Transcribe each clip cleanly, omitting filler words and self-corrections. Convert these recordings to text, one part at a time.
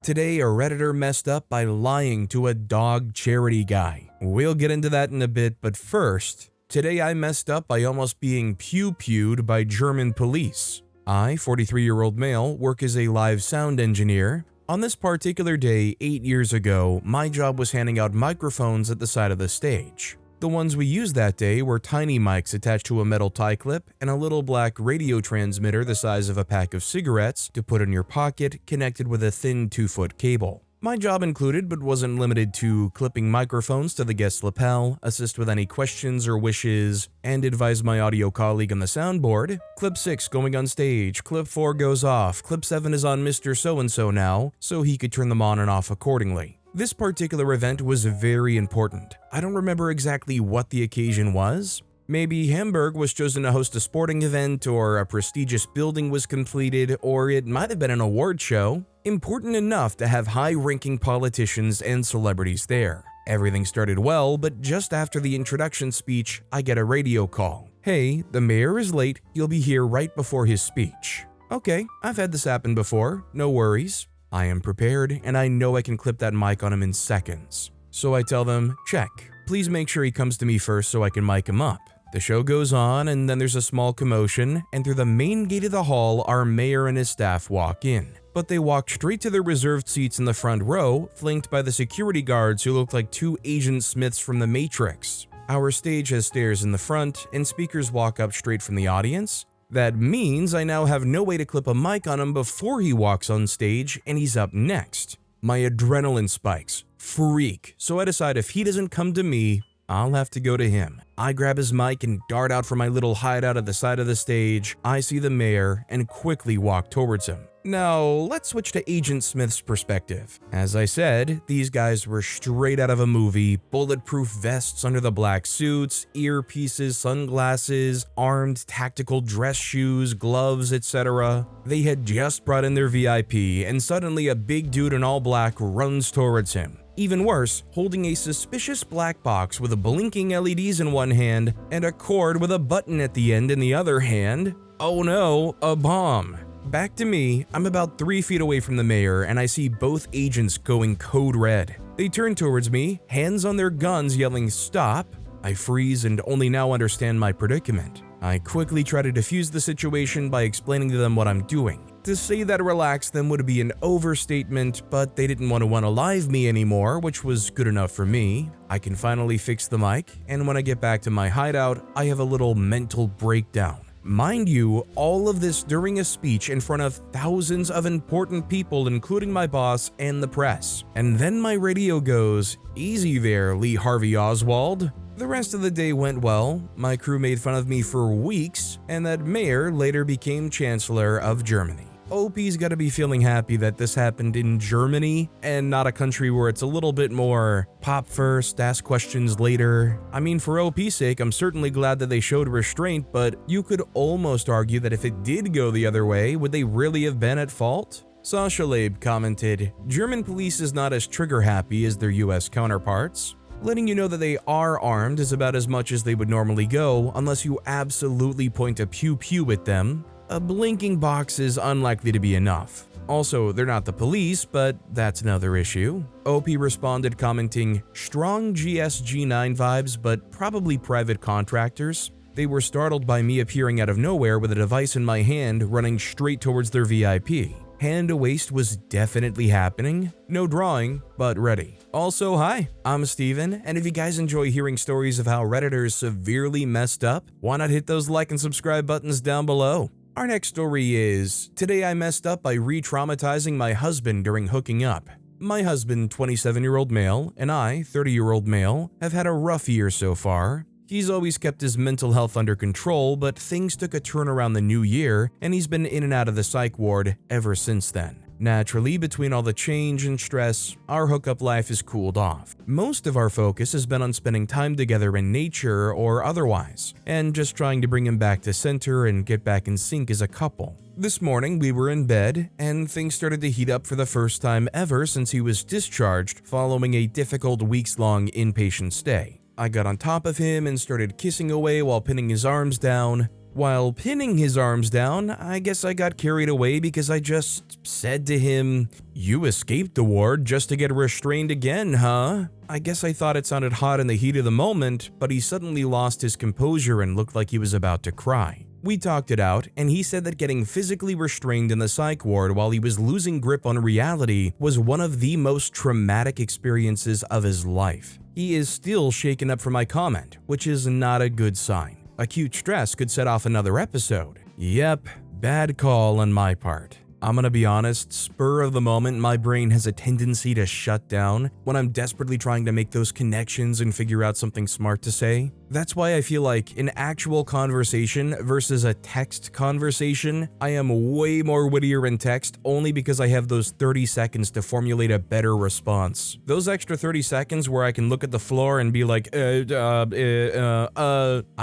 Today, a Redditor messed up by lying to a dog charity guy. We'll get into that in a bit, but first, today I messed up by almost being pew-pewed by German police. I, 43-year-old male, work as a live sound engineer. On this particular day, 8 years ago, my job was handing out microphones at the side of the stage. The ones we used that day were tiny mics attached to a metal tie clip and a little black radio transmitter the size of a pack of cigarettes to put in your pocket, connected with a thin 2-foot cable. My job included, but wasn't limited to, clipping microphones to the guest's lapel, assist with any questions or wishes, and advise my audio colleague on the soundboard. Clip 6 going on stage, clip 4 goes off, clip 7 is on Mr. So-and-so now, so he could turn them on and off accordingly. This particular event was very important. I don't remember exactly what the occasion was. Maybe Hamburg was chosen to host a sporting event, or a prestigious building was completed, or it might have been an award show. Important enough to have high-ranking politicians and celebrities there. Everything started well, but just after the introduction speech, I get a radio call. Hey, the mayor is late, he'll be here right before his speech. Okay, I've had this happen before, no worries. I am prepared, and I know I can clip that mic on him in seconds. So I tell them, check. Please make sure he comes to me first so I can mic him up. The show goes on, and then there's a small commotion, and through the main gate of the hall, our mayor and his staff walk in. But they walk straight to their reserved seats in the front row, flanked by the security guards who look like two Agent Smiths from The Matrix. Our stage has stairs in the front, and speakers walk up straight from the audience. That means I now have no way to clip a mic on him before he walks on stage, and he's up next. My adrenaline spikes. Freak. So I decide if he doesn't come to me, I'll have to go to him. I grab his mic and dart out from my little hideout at the side of the stage. I see the mayor and quickly walk towards him. Now, let's switch to Agent Smith's perspective. As I said, these guys were straight out of a movie, bulletproof vests under the black suits, earpieces, sunglasses, armed tactical dress shoes, gloves, etc. They had just brought in their VIP, and suddenly a big dude in all black runs towards him. Even worse, holding a suspicious black box with blinking LEDs in one hand and a cord with a button at the end in the other hand. Oh no, a bomb. Back to me, I'm about 3 feet away from the mayor and I see both agents going code red. They turn towards me, hands on their guns yelling stop. I freeze and only now understand my predicament. I quickly try to defuse the situation by explaining to them what I'm doing. To say that relax them would be an overstatement, but they didn't want to unalive me anymore, which was good enough for me. I can finally fix the mic, and when I get back to my hideout, I have a little mental breakdown. Mind you, all of this during a speech in front of thousands of important people, including my boss and the press. And then my radio goes, "Easy there, Lee Harvey Oswald." The rest of the day went well. My crew made fun of me for weeks, and that mayor later became Chancellor of Germany. OP's gotta be feeling happy that this happened in Germany and not a country where it's a little bit more pop first, ask questions later. I mean, for OP's sake, I'm certainly glad that they showed restraint, but you could almost argue that if it did go the other way, would they really have been at fault? Sasha Labe commented, "German police is not as trigger happy as their US counterparts. Letting you know that they are armed is about as much as they would normally go unless you absolutely point a pew-pew at them. A blinking box is unlikely to be enough. Also, they're not the police, but that's another issue." OP responded commenting, "Strong GSG-9 vibes, but probably private contractors." They were startled by me appearing out of nowhere with a device in my hand running straight towards their VIP. Hand to waist was definitely happening. No drawing, but ready. Also, hi, I'm Steven, and if you guys enjoy hearing stories of how Redditors severely messed up, why not hit those like and subscribe buttons down below? Our next story is, today I messed up by re-traumatizing my husband during hooking up. My husband, 27-year-old male, and I, 30-year-old male, have had a rough year so far. He's always kept his mental health under control, but things took a turn around the new year, and he's been in and out of the psych ward ever since then. Naturally, between all the change and stress, our hookup life has cooled off. Most of our focus has been on spending time together in nature or otherwise, and just trying to bring him back to center and get back in sync as a couple. This morning, we were in bed, and things started to heat up for the first time ever since he was discharged following a difficult weeks-long inpatient stay. I got on top of him and started kissing away while pinning his arms down. While pinning his arms down, I guess I got carried away because I just said to him, "You escaped the ward just to get restrained again, huh?" I guess I thought it sounded hot in the heat of the moment, but he suddenly lost his composure and looked like he was about to cry. We talked it out, and he said that getting physically restrained in the psych ward while he was losing grip on reality was one of the most traumatic experiences of his life. He is still shaken up from my comment, which is not a good sign. Acute stress could set off another episode. Yep, bad call on my part. I'm gonna be honest, spur of the moment, my brain has a tendency to shut down when I'm desperately trying to make those connections and figure out something smart to say. That's why I feel like an actual conversation versus a text conversation, I am way more wittier in text only because I have those 30 seconds to formulate a better response. Those extra 30 seconds where I can look at the floor and be like, I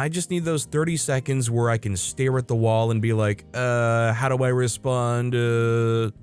just need those 30 seconds where I can stare at the wall and be like, how do I respond?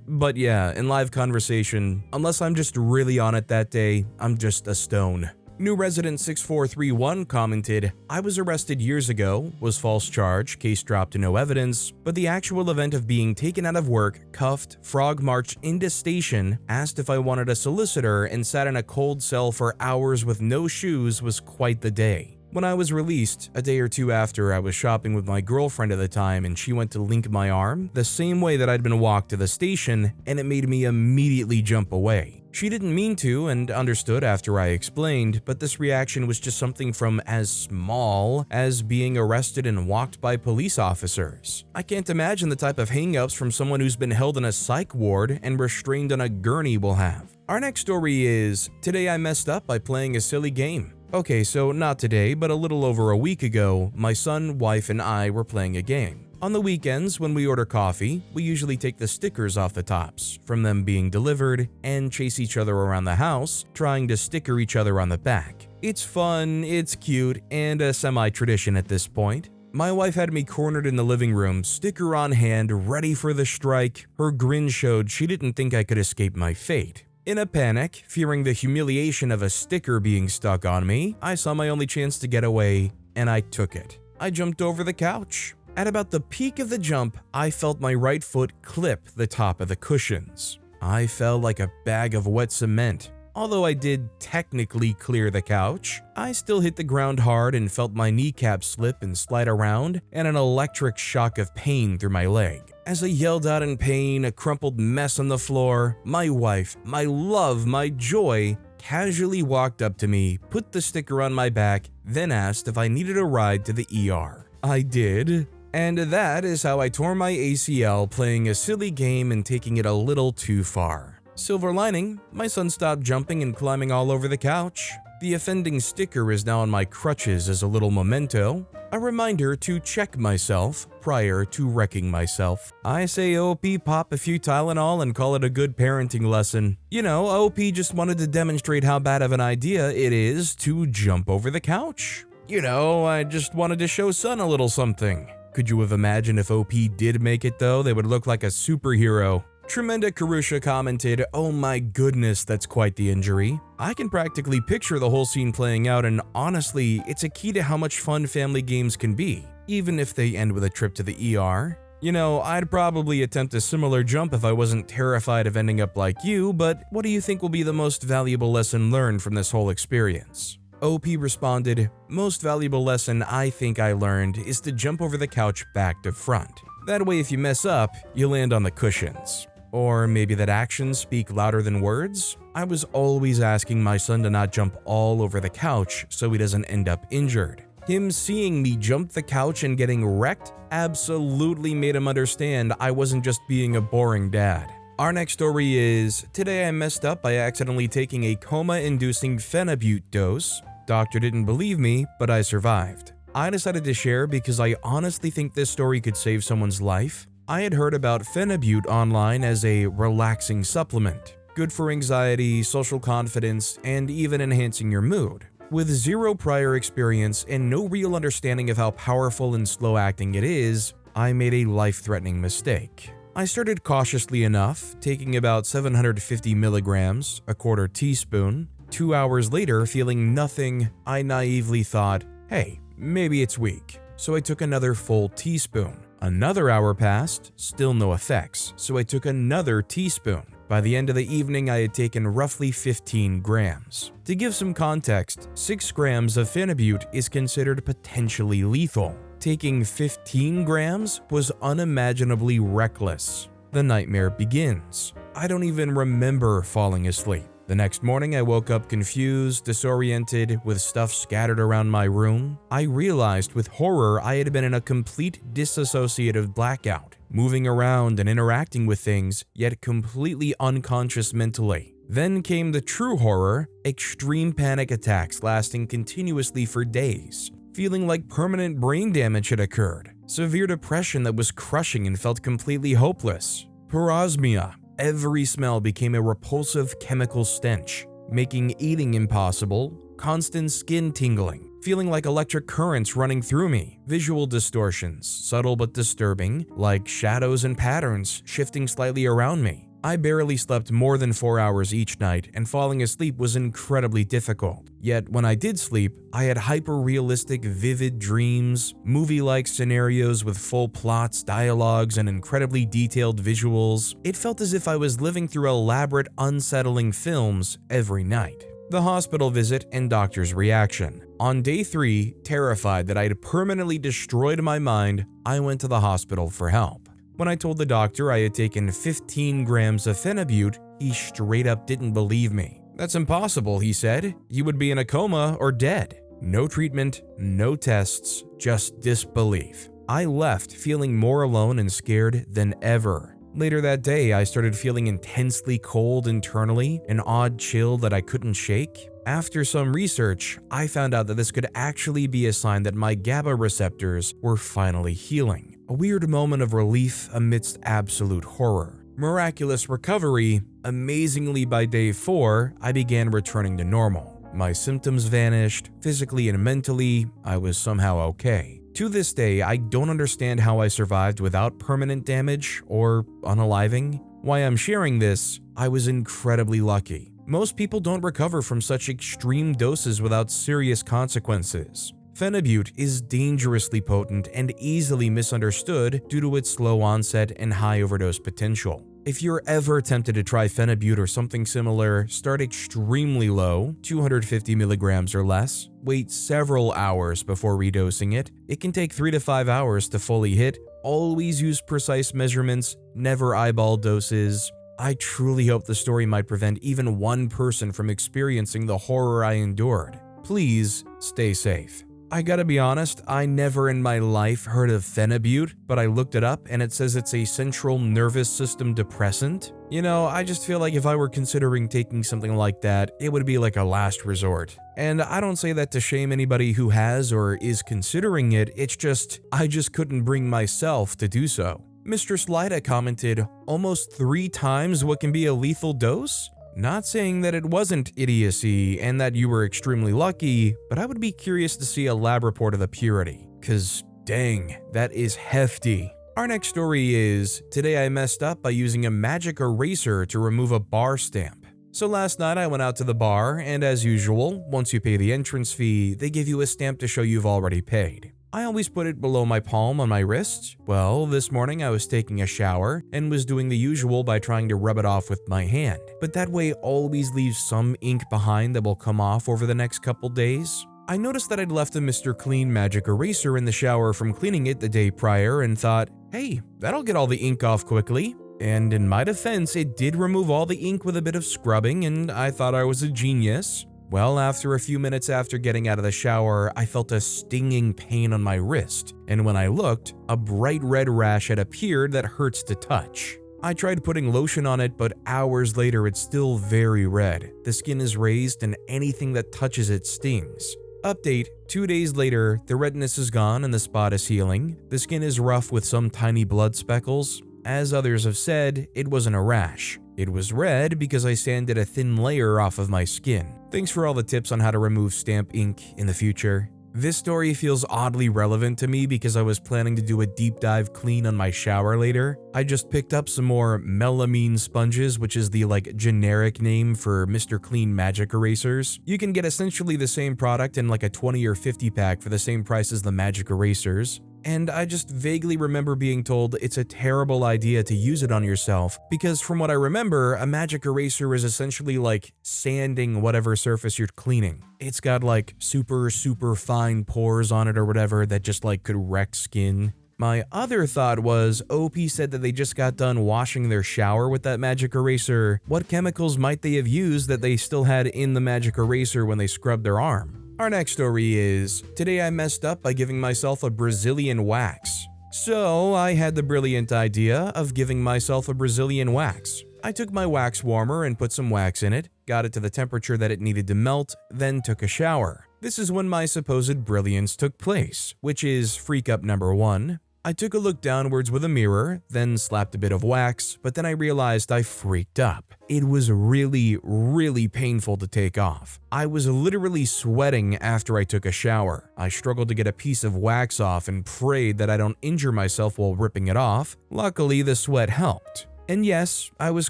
But yeah, in live conversation, unless I'm just really on it that day, I'm just a stone. New resident 6431 commented, "I was arrested years ago, was false charge, case dropped to no evidence, but the actual event of being taken out of work, cuffed, frog marched into station, asked if I wanted a solicitor, and sat in a cold cell for hours with no shoes was quite the day. When I was released, a day or two after, I was shopping with my girlfriend at the time and she went to link my arm the same way that I'd been walked to the station, and it made me immediately jump away. She didn't mean to and understood after I explained, but this reaction was just something from as small as being arrested and walked by police officers. I can't imagine the type of hang-ups from someone who's been held in a psych ward and restrained on a gurney will have." Our next story is, "Today I messed up by playing a silly game." Okay, so not today, but a little over a week ago, my son, wife, and I were playing a game. On the weekends, when we order coffee, we usually take the stickers off the tops from them being delivered and chase each other around the house, trying to sticker each other on the back. It's fun, it's cute, and a semi-tradition at this point. My wife had me cornered in the living room, sticker on hand, ready for the strike. Her grin showed she didn't think I could escape my fate. In a panic, fearing the humiliation of a sticker being stuck on me, I saw my only chance to get away, and I took it. I jumped over the couch. At about the peak of the jump, I felt my right foot clip the top of the cushions. I fell like a bag of wet cement. Although I did technically clear the couch, I still hit the ground hard and felt my kneecap slip and slide around and an electric shock of pain through my leg. As I yelled out in pain, a crumpled mess on the floor, my wife, my love, my joy, casually walked up to me, put the sticker on my back, then asked if I needed a ride to the ER. I did. And that is how I tore my ACL playing a silly game and taking it a little too far. Silver lining, my son stopped jumping and climbing all over the couch. The offending sticker is now on my crutches as a little memento, a reminder to check myself prior to wrecking myself. I say OP pop a few Tylenol and call it a good parenting lesson. You know, OP just wanted to demonstrate how bad of an idea it is to jump over the couch. You know, I just wanted to show son a little something. Could you have imagined if OP did make it though? They would look like a superhero. Tremenda Karusha commented, "Oh my goodness, that's quite the injury." I can practically picture the whole scene playing out, and honestly, it's a key to how much fun family games can be, even if they end with a trip to the ER. You know, I'd probably attempt a similar jump if I wasn't terrified of ending up like you, but what do you think will be the most valuable lesson learned from this whole experience? OP responded, "Most valuable lesson I think I learned is to jump over the couch back to front. That way if you mess up, you land on the cushions. Or maybe that actions speak louder than words? I was always asking my son to not jump all over the couch so he doesn't end up injured. Him seeing me jump the couch and getting wrecked absolutely made him understand I wasn't just being a boring dad." Our next story is, "Today I messed up by accidentally taking a coma-inducing phenibut dose. Doctor didn't believe me, but I survived." I decided to share because I honestly think this story could save someone's life. I had heard about phenibut online as a relaxing supplement, good for anxiety, social confidence, and even enhancing your mood. With zero prior experience and no real understanding of how powerful and slow-acting it is, I made a life-threatening mistake. I started cautiously enough, taking about 750 milligrams, a quarter teaspoon. 2 hours later, feeling nothing, I naively thought, hey, maybe it's weak. so I took another full teaspoon. Another hour passed, still no effects, so I took another teaspoon. By the end of the evening, I had taken roughly 15 grams. To give some context, 6 grams of phenibut is considered potentially lethal. Taking 15 grams was unimaginably reckless. The nightmare begins. I don't even remember falling asleep. The next morning, I woke up confused, disoriented, with stuff scattered around my room. I realized with horror I had been in a complete disassociative blackout, moving around and interacting with things, yet completely unconscious mentally. Then came the true horror, extreme panic attacks lasting continuously for days, feeling like permanent brain damage had occurred, severe depression that was crushing and felt completely hopeless, parosmia. Every smell became a repulsive chemical stench, making eating impossible, constant skin tingling, feeling like electric currents running through me, visual distortions, subtle but disturbing, like shadows and patterns shifting slightly around me. I barely slept more than 4 hours each night, and falling asleep was incredibly difficult. Yet when I did sleep, I had hyper-realistic, vivid dreams, movie-like scenarios with full plots, dialogues, and incredibly detailed visuals. It felt as if I was living through elaborate, unsettling films every night. The hospital visit and doctor's reaction. On day 3, terrified that I had permanently destroyed my mind, I went to the hospital for help. When I told the doctor I had taken 15 grams of phenibut, he straight up didn't believe me. "That's impossible," he said. "You would be in a coma or dead." No treatment, no tests, just disbelief. I left feeling more alone and scared than ever. Later that day, I started feeling intensely cold internally, an odd chill that I couldn't shake. After some research, I found out that this could actually be a sign that my GABA receptors were finally healing. A weird moment of relief amidst absolute horror. Miraculous recovery. Amazingly, by day 4, I began returning to normal. My symptoms vanished, physically and mentally, I was somehow okay. To this day, I don't understand how I survived without permanent damage or unaliving. Why I'm sharing this, I was incredibly lucky. Most people don't recover from such extreme doses without serious consequences. Phenibut is dangerously potent and easily misunderstood due to its slow onset and high overdose potential. If you're ever tempted to try phenibut or something similar, start extremely low, 250 milligrams or less. Wait several hours before redosing it. It can take 3 to 5 hours to fully hit. Always use precise measurements, never eyeball doses. I truly hope the story might prevent even one person from experiencing the horror I endured. Please stay safe. I gotta be honest, I never in my life heard of phenibut, but I looked it up and it says it's a central nervous system depressant. You know, I just feel like if I were considering taking something like that, it would be like a last resort. And I don't say that to shame anybody who has or is considering it, it's just, I just couldn't bring myself to do so. Mr. Slida commented, "Almost 3 times what can be a lethal dose?" Not saying that it wasn't idiocy and that you were extremely lucky, but I would be curious to see a lab report of the purity. Cause dang, that is hefty. Our next story is, today I messed up by using a magic eraser to remove a bar stamp. So last night I went out to the bar, and as usual, once you pay the entrance fee, they give you a stamp to show you've already paid. I always put it below my palm on my wrist. Well, this morning I was taking a shower and was doing the usual by trying to rub it off with my hand, but that way always leaves some ink behind that will come off over the next couple days. I noticed that I'd left a Mr. Clean magic eraser in the shower from cleaning it the day prior and thought, hey, that'll get all the ink off quickly. And in my defense, it did remove all the ink with a bit of scrubbing, and I thought I was a genius. Well, after a few minutes after getting out of the shower, I felt a stinging pain on my wrist, and when I looked, a bright red rash had appeared that hurts to touch. I tried putting lotion on it, but hours later it's still very red. The skin is raised and anything that touches it stings. Update, 2 days later, the redness is gone and the spot is healing. The skin is rough with some tiny blood speckles. As others have said, it wasn't a rash. It was red because I sanded a thin layer off of my skin. Thanks for all the tips on how to remove stamp ink in the future. This story feels oddly relevant to me because I was planning to do a deep dive clean on my shower later. I just picked up some more melamine sponges, which is the generic name for Mr. Clean magic erasers. You can get essentially the same product in a 20 or 50 pack for the same price as the magic erasers. And I just vaguely remember being told it's a terrible idea to use it on yourself because from what I remember, a magic eraser is essentially like sanding whatever surface you're cleaning. It's got super fine pores on it or whatever that just could wreck skin. My other thought was, OP said that they just got done washing their shower with that magic eraser. What chemicals might they have used that they still had in the magic eraser when they scrubbed their arm? Our next story is, today I messed up by giving myself a Brazilian wax. So I had the brilliant idea of giving myself a Brazilian wax. I took my wax warmer and put some wax in it, got it to the temperature that it needed to melt, then took a shower. This is when my supposed brilliance took place, which is freak up number 1. I took a look downwards with a mirror, then slapped a bit of wax, but then I realized I freaked up. It was really painful to take off. I was literally sweating after I took a shower. I struggled to get a piece of wax off and prayed that I don't injure myself while ripping it off. Luckily, the sweat helped. And yes, I was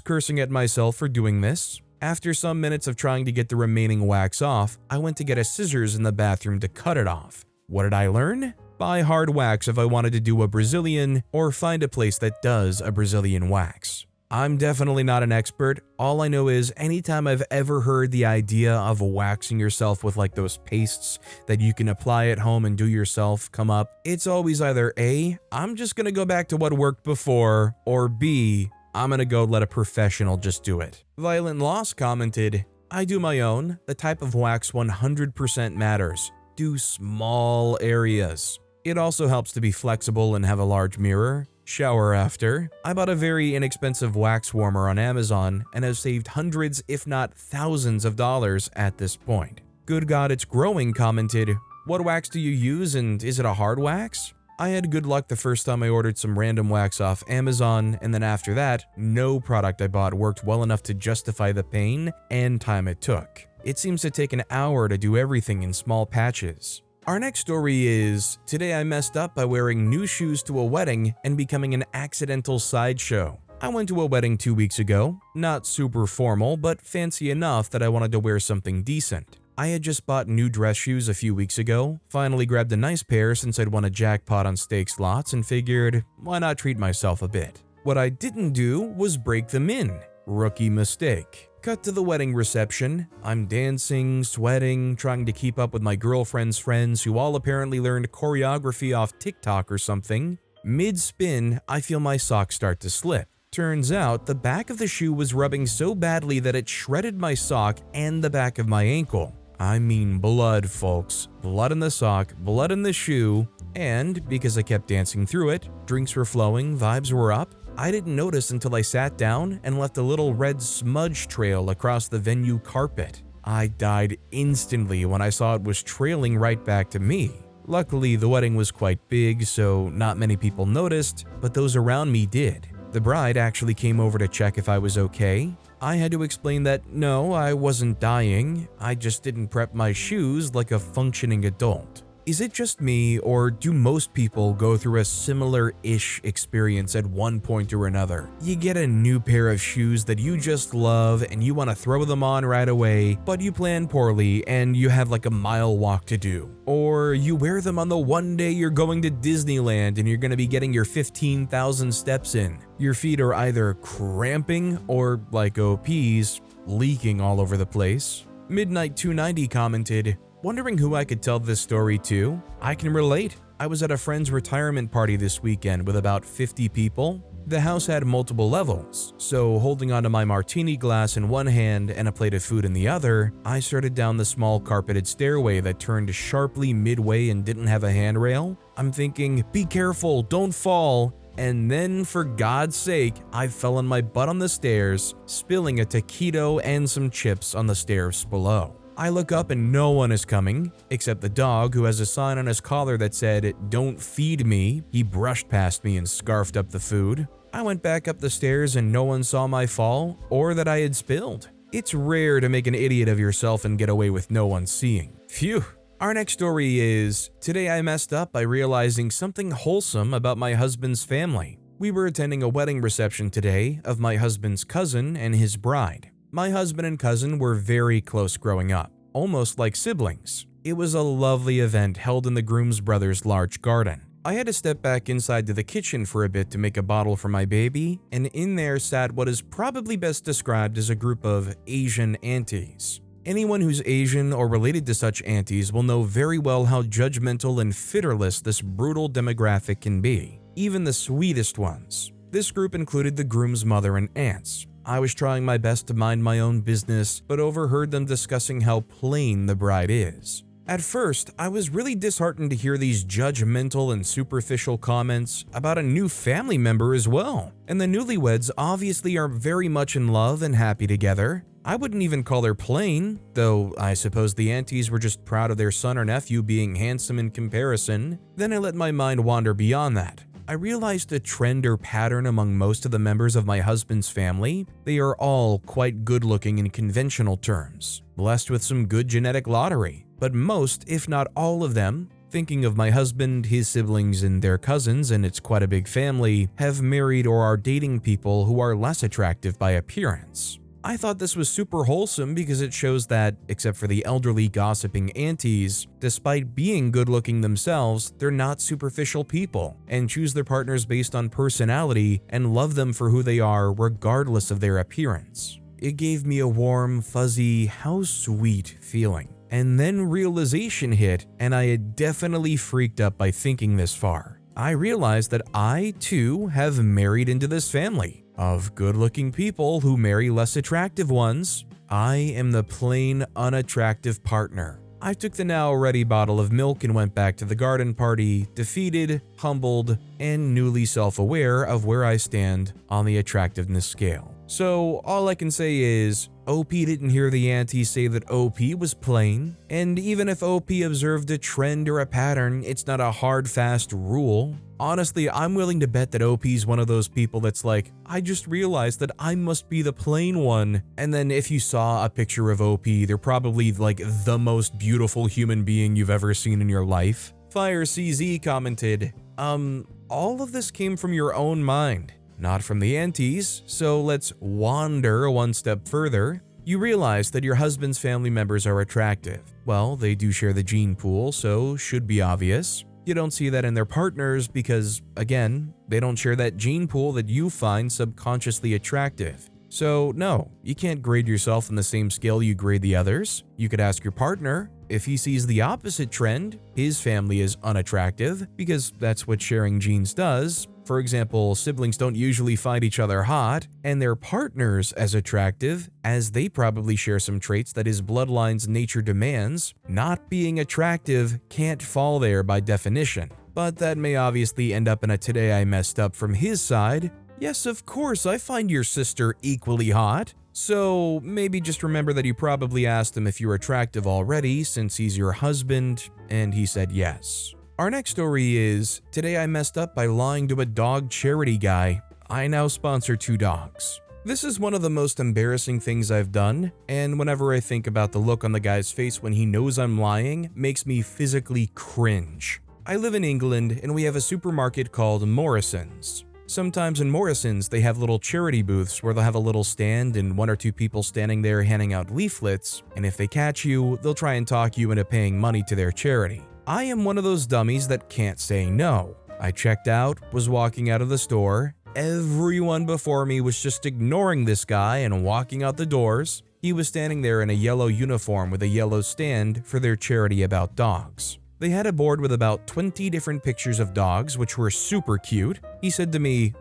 cursing at myself for doing this. After some minutes of trying to get the remaining wax off, I went to get a scissors in the bathroom to cut it off. What did I learn? Buy hard wax if I wanted to do a Brazilian, or find a place that does a Brazilian wax. I'm definitely not an expert. All I know is anytime I've ever heard the idea of waxing yourself with those pastes that you can apply at home and do yourself come up, it's always either A, I'm just gonna go back to what worked before, or B, I'm gonna go let a professional just do it. Violent Loss commented, I do my own. The type of wax 100% matters. Do small areas. It also helps to be flexible and have a large mirror. Shower after. I bought a very inexpensive wax warmer on Amazon and have saved hundreds if not thousands of dollars at this point. Good God, it's growing commented, what wax do you use and is it a hard wax? I had good luck the first time I ordered some random wax off Amazon, and then after that, no product I bought worked well enough to justify the pain and time it took. It seems to take an hour to do everything in small patches. Our next story is, today I messed up by wearing new shoes to a wedding and becoming an accidental sideshow. I went to a wedding 2 weeks ago, not super formal, but fancy enough that I wanted to wear something decent. I had just bought new dress shoes a few weeks ago, finally grabbed a nice pair since I'd won a jackpot on stake slots and figured, why not treat myself a bit? What I didn't do was break them in. Rookie mistake. Cut to the wedding reception. I'm dancing, sweating, trying to keep up with my girlfriend's friends who all apparently learned choreography off TikTok or something. Mid-spin, I feel my sock start to slip. Turns out, the back of the shoe was rubbing so badly that it shredded my sock and the back of my ankle. I mean blood, folks. Blood in the sock, blood in the shoe, and because I kept dancing through it, drinks were flowing, vibes were up, I didn't notice until I sat down and left a little red smudge trail across the venue carpet. I died instantly when I saw it was trailing right back to me. Luckily, the wedding was quite big, so not many people noticed, but those around me did. The bride actually came over to check if I was okay. I had to explain that no, I wasn't dying, I just didn't prep my shoes like a functioning adult. Is it just me, or do most people go through a similar-ish experience at one point or another? You get a new pair of shoes that you just love and you want to throw them on right away, but you plan poorly and you have a mile walk to do. Or you wear them on the one day you're going to Disneyland and you're going to be getting your 15,000 steps in. Your feet are either cramping or, like OP's, leaking all over the place. Midnight290 commented, wondering who I could tell this story to? I can relate. I was at a friend's retirement party this weekend with about 50 people. The house had multiple levels, so holding onto my martini glass in one hand and a plate of food in the other, I started down the small carpeted stairway that turned sharply midway and didn't have a handrail. I'm thinking, be careful, don't fall. And then, for God's sake, I fell on my butt on the stairs, spilling a taquito and some chips on the stairs below. I look up and no one is coming, except the dog who has a sign on his collar that said, "Don't feed me." He brushed past me and scarfed up the food. I went back up the stairs and no one saw my fall or that I had spilled. It's rare to make an idiot of yourself and get away with no one seeing. Phew. Our next story is, today I messed up by realizing something wholesome about my husband's family. We were attending a wedding reception today of my husband's cousin and his bride. My husband and cousin were very close growing up, almost like siblings. It was a lovely event held in the groom's brother's large garden. I had to step back inside to the kitchen for a bit to make a bottle for my baby, and in there sat what is probably best described as a group of Asian aunties. Anyone who's Asian or related to such aunties will know very well how judgmental and fitterless this brutal demographic can be, even the sweetest ones. This group included the groom's mother and aunts. I was trying my best to mind my own business, but overheard them discussing how plain the bride is. At first, I was really disheartened to hear these judgmental and superficial comments about a new family member as well. And the newlyweds obviously are very much in love and happy together. I wouldn't even call her plain, though I suppose the aunties were just proud of their son or nephew being handsome in comparison. Then I let my mind wander beyond that. I realized a trend or pattern among most of the members of my husband's family. They are all quite good looking in conventional terms, blessed with some good genetic lottery. But most, if not all of them, thinking of my husband, his siblings, and their cousins, and it's quite a big family, have married or are dating people who are less attractive by appearance. I thought this was super wholesome because it shows that, except for the elderly gossiping aunties, despite being good looking themselves, they're not superficial people and choose their partners based on personality and love them for who they are regardless of their appearance. It gave me a warm, fuzzy, how sweet feeling. And then realization hit, and I had definitely freaked up by thinking this far. I realized that I, too, have married into this family of good-looking people who marry less attractive ones. I am the plain, unattractive partner. I took the now-ready bottle of milk and went back to the garden party, defeated, humbled, and newly self-aware of where I stand on the attractiveness scale. So all I can say is, OP didn't hear the aunties say that OP was plain, and even if OP observed a trend or a pattern, it's not a hard, fast rule. Honestly, I'm willing to bet that OP's one of those people that's like, I just realized that I must be the plain one. And then if you saw a picture of OP, they're probably like the most beautiful human being you've ever seen in your life. Fire CZ commented, all of this came from your own mind, not from the aunties, so let's wander one step further. You realize that your husband's family members are attractive. Well, they do share the gene pool, so should be obvious. You don't see that in their partners because, again, they don't share that gene pool that you find subconsciously attractive. So no, you can't grade yourself on the same scale you grade the others. You could ask your partner. If he sees the opposite trend, his family is unattractive, because that's what sharing genes does. For example, siblings don't usually find each other hot, and their partners as attractive, as they probably share some traits that his bloodline's nature demands. Not being attractive can't fall there by definition. But that may obviously end up in a today I messed up from his side. Yes, of course, I find your sister equally hot. So maybe just remember that you probably asked him if you're attractive already since he's your husband, and he said yes. Our next story is, today I messed up by lying to a dog charity guy. I now sponsor 2 dogs. This is one of the most embarrassing things I've done, and whenever I think about the look on the guy's face when he knows I'm lying, makes me physically cringe. I live in England and we have a supermarket called Morrison's. Sometimes in Morrison's, they have little charity booths where they'll have a little stand and 1 or 2 people standing there handing out leaflets, and if they catch you, they'll try and talk you into paying money to their charity. I am one of those dummies that can't say no. I checked out, was walking out of the store. Everyone before me was just ignoring this guy and walking out the doors. He was standing there in a yellow uniform with a yellow stand for their charity about dogs. They had a board with about 20 different pictures of dogs, which were super cute. He said to me,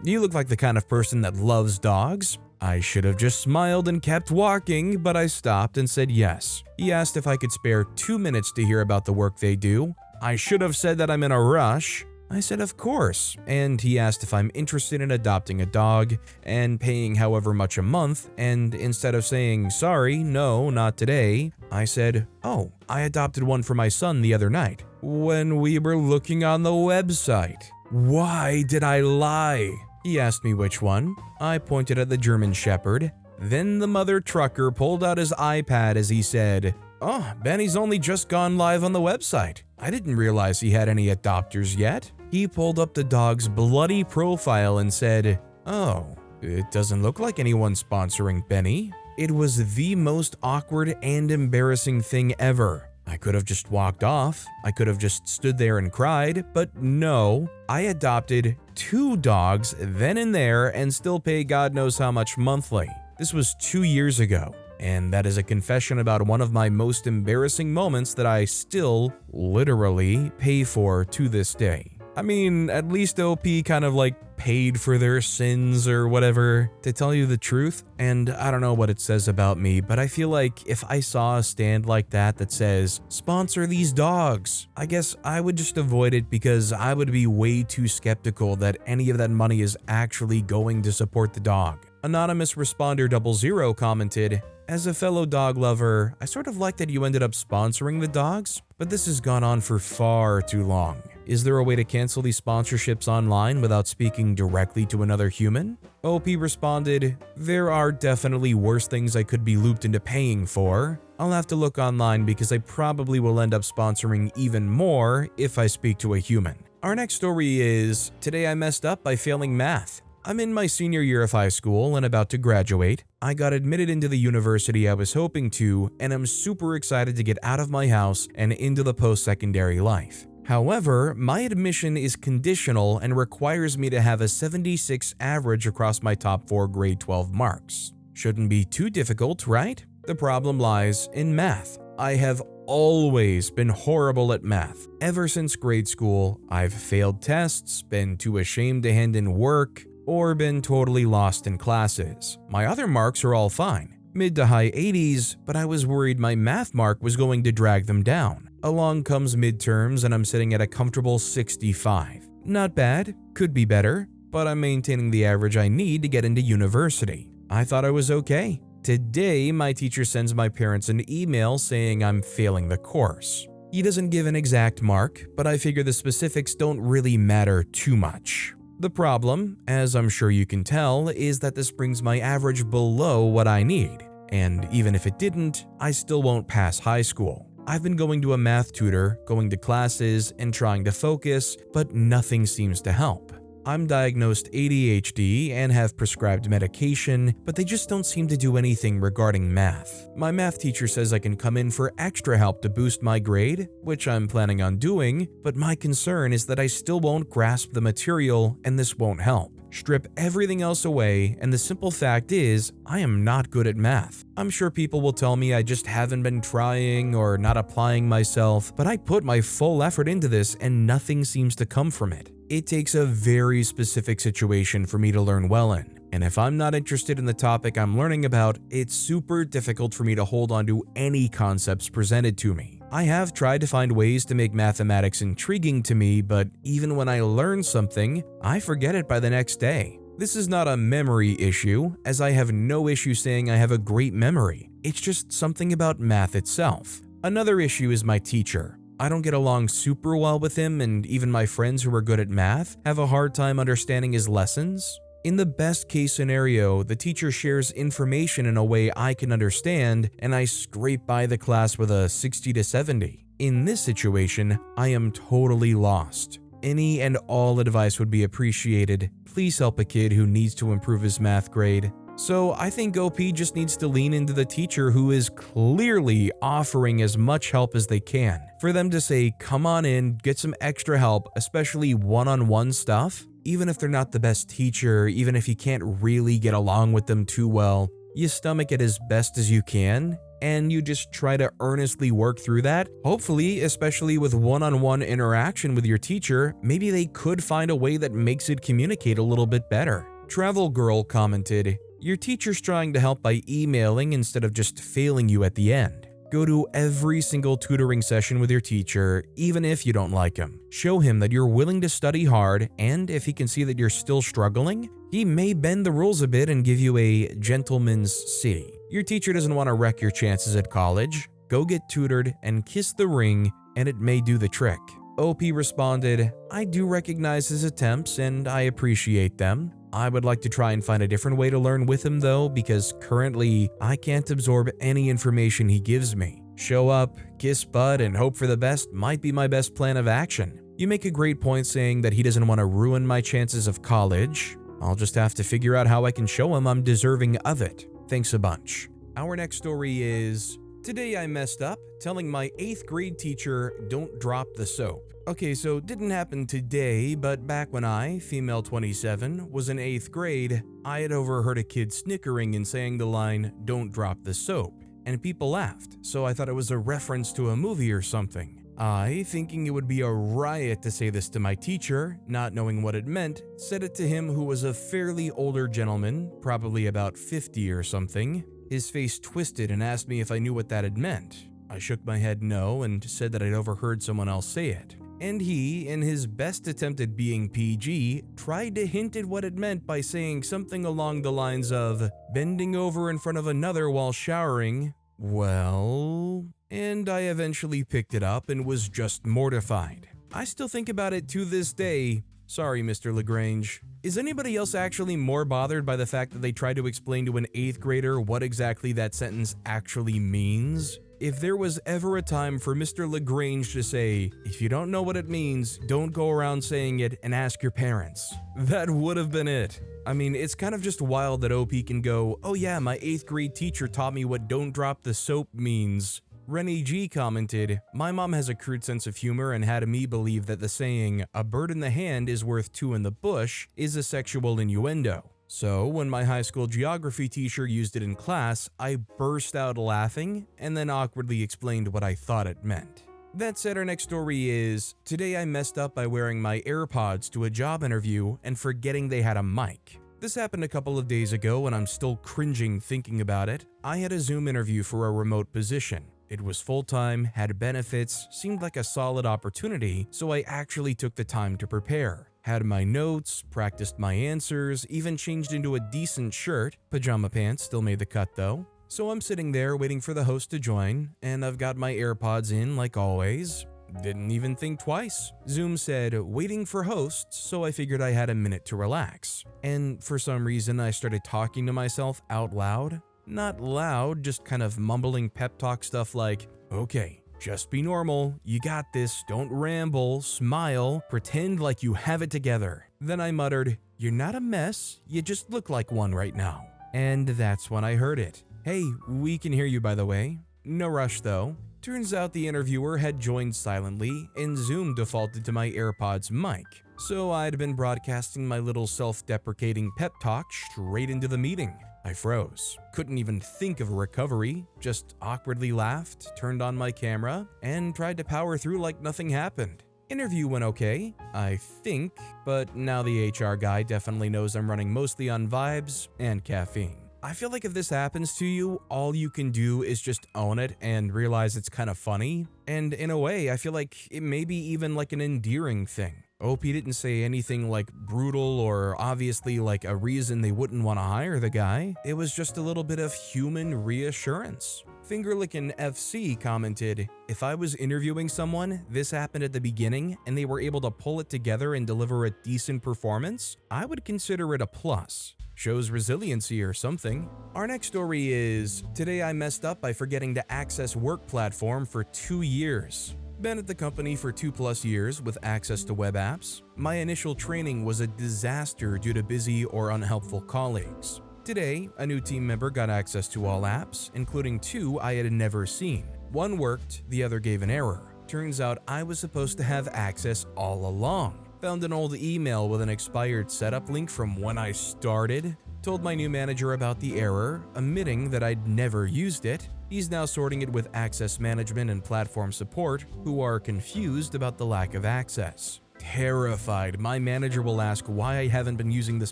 you look like the kind of person that loves dogs." I should have just smiled and kept walking, but I stopped and said yes. He asked if I could spare 2 minutes to hear about the work they do. I should have said that I'm in a rush. I said of course, and he asked if I'm interested in adopting a dog and paying however much a month, and instead of saying, "Sorry, no, not today," I said, "Oh, I adopted one for my son the other night when we were looking on the website." Why did I lie? He asked me which one. I pointed at the German Shepherd. Then the mother trucker pulled out his iPad as he said, "Oh, Benny's only just gone live on the website. I didn't realize he had any adopters yet." He pulled up the dog's bloody profile and said, "Oh, it doesn't look like anyone's sponsoring Benny." It was the most awkward and embarrassing thing ever. I could have just walked off, I could have just stood there and cried, but no, I adopted 2 dogs then and there and still pay God knows how much monthly. This was 2 years ago, and that is a confession about one of my most embarrassing moments that I still literally pay for to this day. I mean, at least OP kind of paid for their sins or whatever, to tell you the truth. And I don't know what it says about me, but I feel like if I saw a stand like that says, "Sponsor these dogs," I guess I would just avoid it because I would be way too skeptical that any of that money is actually going to support the dog. Anonymous Responder 00 commented, "As a fellow dog lover, I sort of like that you ended up sponsoring the dogs, but this has gone on for far too long. Is there a way to cancel these sponsorships online without speaking directly to another human?" OP responded, "There are definitely worse things I could be looped into paying for. I'll have to look online because I probably will end up sponsoring even more if I speak to a human." Our next story is, "Today I messed up by failing math. I'm in my senior year of high school and about to graduate. I got admitted into the university I was hoping to, and I'm super excited to get out of my house and into the post-secondary life. However, my admission is conditional and requires me to have a 76 average across my top 4 grade 12 marks. Shouldn't be too difficult, right? The problem lies in math. I have always been horrible at math. Ever since grade school, I've failed tests, been too ashamed to hand in work, or been totally lost in classes. My other marks are all fine, mid to high 80s, but I was worried my math mark was going to drag them down. Along comes midterms and I'm sitting at a comfortable 65. Not bad, could be better, but I'm maintaining the average I need to get into university. I thought I was okay. Today, my teacher sends my parents an email saying I'm failing the course. He doesn't give an exact mark, but I figure the specifics don't really matter too much. The problem, as I'm sure you can tell, is that this brings my average below what I need. And even if it didn't, I still won't pass high school. I've been going to a math tutor, going to classes, and trying to focus, but nothing seems to help. I'm diagnosed ADHD and have prescribed medication, but they just don't seem to do anything regarding math. My math teacher says I can come in for extra help to boost my grade, which I'm planning on doing, but my concern is that I still won't grasp the material and this won't help. Strip everything else away, and the simple fact is, I am not good at math. I'm sure people will tell me I just haven't been trying or not applying myself, but I put my full effort into this and nothing seems to come from it. It takes a very specific situation for me to learn well in, and if I'm not interested in the topic I'm learning about, it's super difficult for me to hold on to any concepts presented to me. I have tried to find ways to make mathematics intriguing to me, but even when I learn something, I forget it by the next day. This is not a memory issue, as I have no issue saying I have a great memory. It's just something about math itself. Another issue is my teacher. I don't get along super well with him, and even my friends who are good at math have a hard time understanding his lessons. In the best case scenario, the teacher shares information in a way I can understand, and I scrape by the class with a 60 to 70. In this situation, I am totally lost. Any and all advice would be appreciated. Please help a kid who needs to improve his math grade. So I think OP just needs to lean into the teacher who is clearly offering as much help as they can. For them to say, come on in, get some extra help, especially one-on-one stuff. Even if they're not the best teacher, even if you can't really get along with them too well, you stomach it as best as you can, and you just try to earnestly work through that. Hopefully, especially with one-on-one interaction with your teacher, maybe they could find a way that makes it communicate a little bit better. Travel Girl commented, "Your teacher's trying to help by emailing instead of just failing you at the end. Go to every single tutoring session with your teacher, even if you don't like him. Show him that you're willing to study hard, and if he can see that you're still struggling, he may bend the rules a bit and give you a gentleman's C. Your teacher doesn't want to wreck your chances at college. Go get tutored and kiss the ring, and it may do the trick." OP responded, "I do recognize his attempts and I appreciate them. I would like to try and find a different way to learn with him though, because currently I can't absorb any information he gives me. Show up, kiss butt, and hope for the best might be my best plan of action. You make a great point saying that he doesn't want to ruin my chances of college. I'll just have to figure out how I can show him I'm deserving of it. Thanks a bunch. Our next story is, today I messed up telling my 8th grade teacher don't drop the soap. Okay, so it didn't happen today, but back when I, female 27, was in 8th grade, I had overheard a kid snickering and saying the line, "Don't drop the soap," and people laughed, so I thought it was a reference to a movie or something. I, thinking it would be a riot to say this to my teacher, not knowing what it meant, said it to him, who was a fairly older gentleman, probably about 50 or something. His face twisted and asked me if I knew what that had meant. I shook my head no and said that I'd overheard someone else say it. And he, in his best attempt at being PG, tried to hint at what it meant by saying something along the lines of bending over in front of another while showering. Well, and I eventually picked it up and was just mortified. I still think about it to this day. Sorry, Mr. LaGrange. Is anybody else actually more bothered by the fact that they tried to explain to an 8th grader what exactly that sentence actually means? If there was ever a time for Mr. LaGrange to say, if you don't know what it means, don't go around saying it and ask your parents, that would have been it. I mean, it's kind of just wild that OP can go, oh yeah, my 8th grade teacher taught me what "don't drop the soap" means. Rennie G commented, my mom has a crude sense of humor and had me believe that the saying, "a bird in the hand is worth two in the bush," is a sexual innuendo. So when my high school geography teacher used it in class, I burst out laughing and then awkwardly explained what I thought it meant. That said, our next story is, today I messed up by wearing my AirPods to a job interview and forgetting they had a mic. This happened a couple of days ago and I'm still cringing thinking about it. I had a Zoom interview for a remote position. It was full-time, had benefits, seemed like a solid opportunity, so I actually took the time to prepare. Had my notes, practiced my answers, even changed into a decent shirt. Pajama pants still made the cut though. So I'm sitting there waiting for the host to join, and I've got my AirPods in like always. Didn't even think twice. Zoom said, waiting for hosts, so I figured I had a minute to relax. And for some reason I started talking to myself out loud. Not loud, just kind of mumbling pep talk stuff like, okay, just be normal, you got this, don't ramble, smile, pretend like you have it together. Then I muttered, you're not a mess, you just look like one right now. And that's when I heard it. Hey, we can hear you by the way. No rush though. Turns out the interviewer had joined silently and Zoom defaulted to my AirPods mic. So I'd been broadcasting my little self-deprecating pep talk straight into the meeting. I froze, couldn't even think of a recovery, just awkwardly laughed, turned on my camera, and tried to power through like nothing happened. Interview went okay, I think, but now the HR guy definitely knows I'm running mostly on vibes and caffeine. I feel like if this happens to you, all you can do is just own it and realize it's kind of funny. And in a way, I feel like it may be even like an endearing thing. OP didn't say anything like brutal or obviously like a reason they wouldn't want to hire the guy. It was just a little bit of human reassurance. Fingerlickin' FC commented, if I was interviewing someone, this happened at the beginning, and they were able to pull it together and deliver a decent performance, I would consider it a plus. Shows resiliency or something. Our next story is, today I messed up by forgetting to access work platform for 2 years. Been at the company for 2+ years with access to web apps. My initial training was a disaster due to busy or unhelpful colleagues. Today, a new team member got access to all apps, including 2 I had never seen. One worked, the other gave an error. Turns out I was supposed to have access all along. Found an old email with an expired setup link from when I started. Told my new manager about the error, admitting that I'd never used it. He's now sorting it with access management and platform support, who are confused about the lack of access. Terrified, my manager will ask why I haven't been using this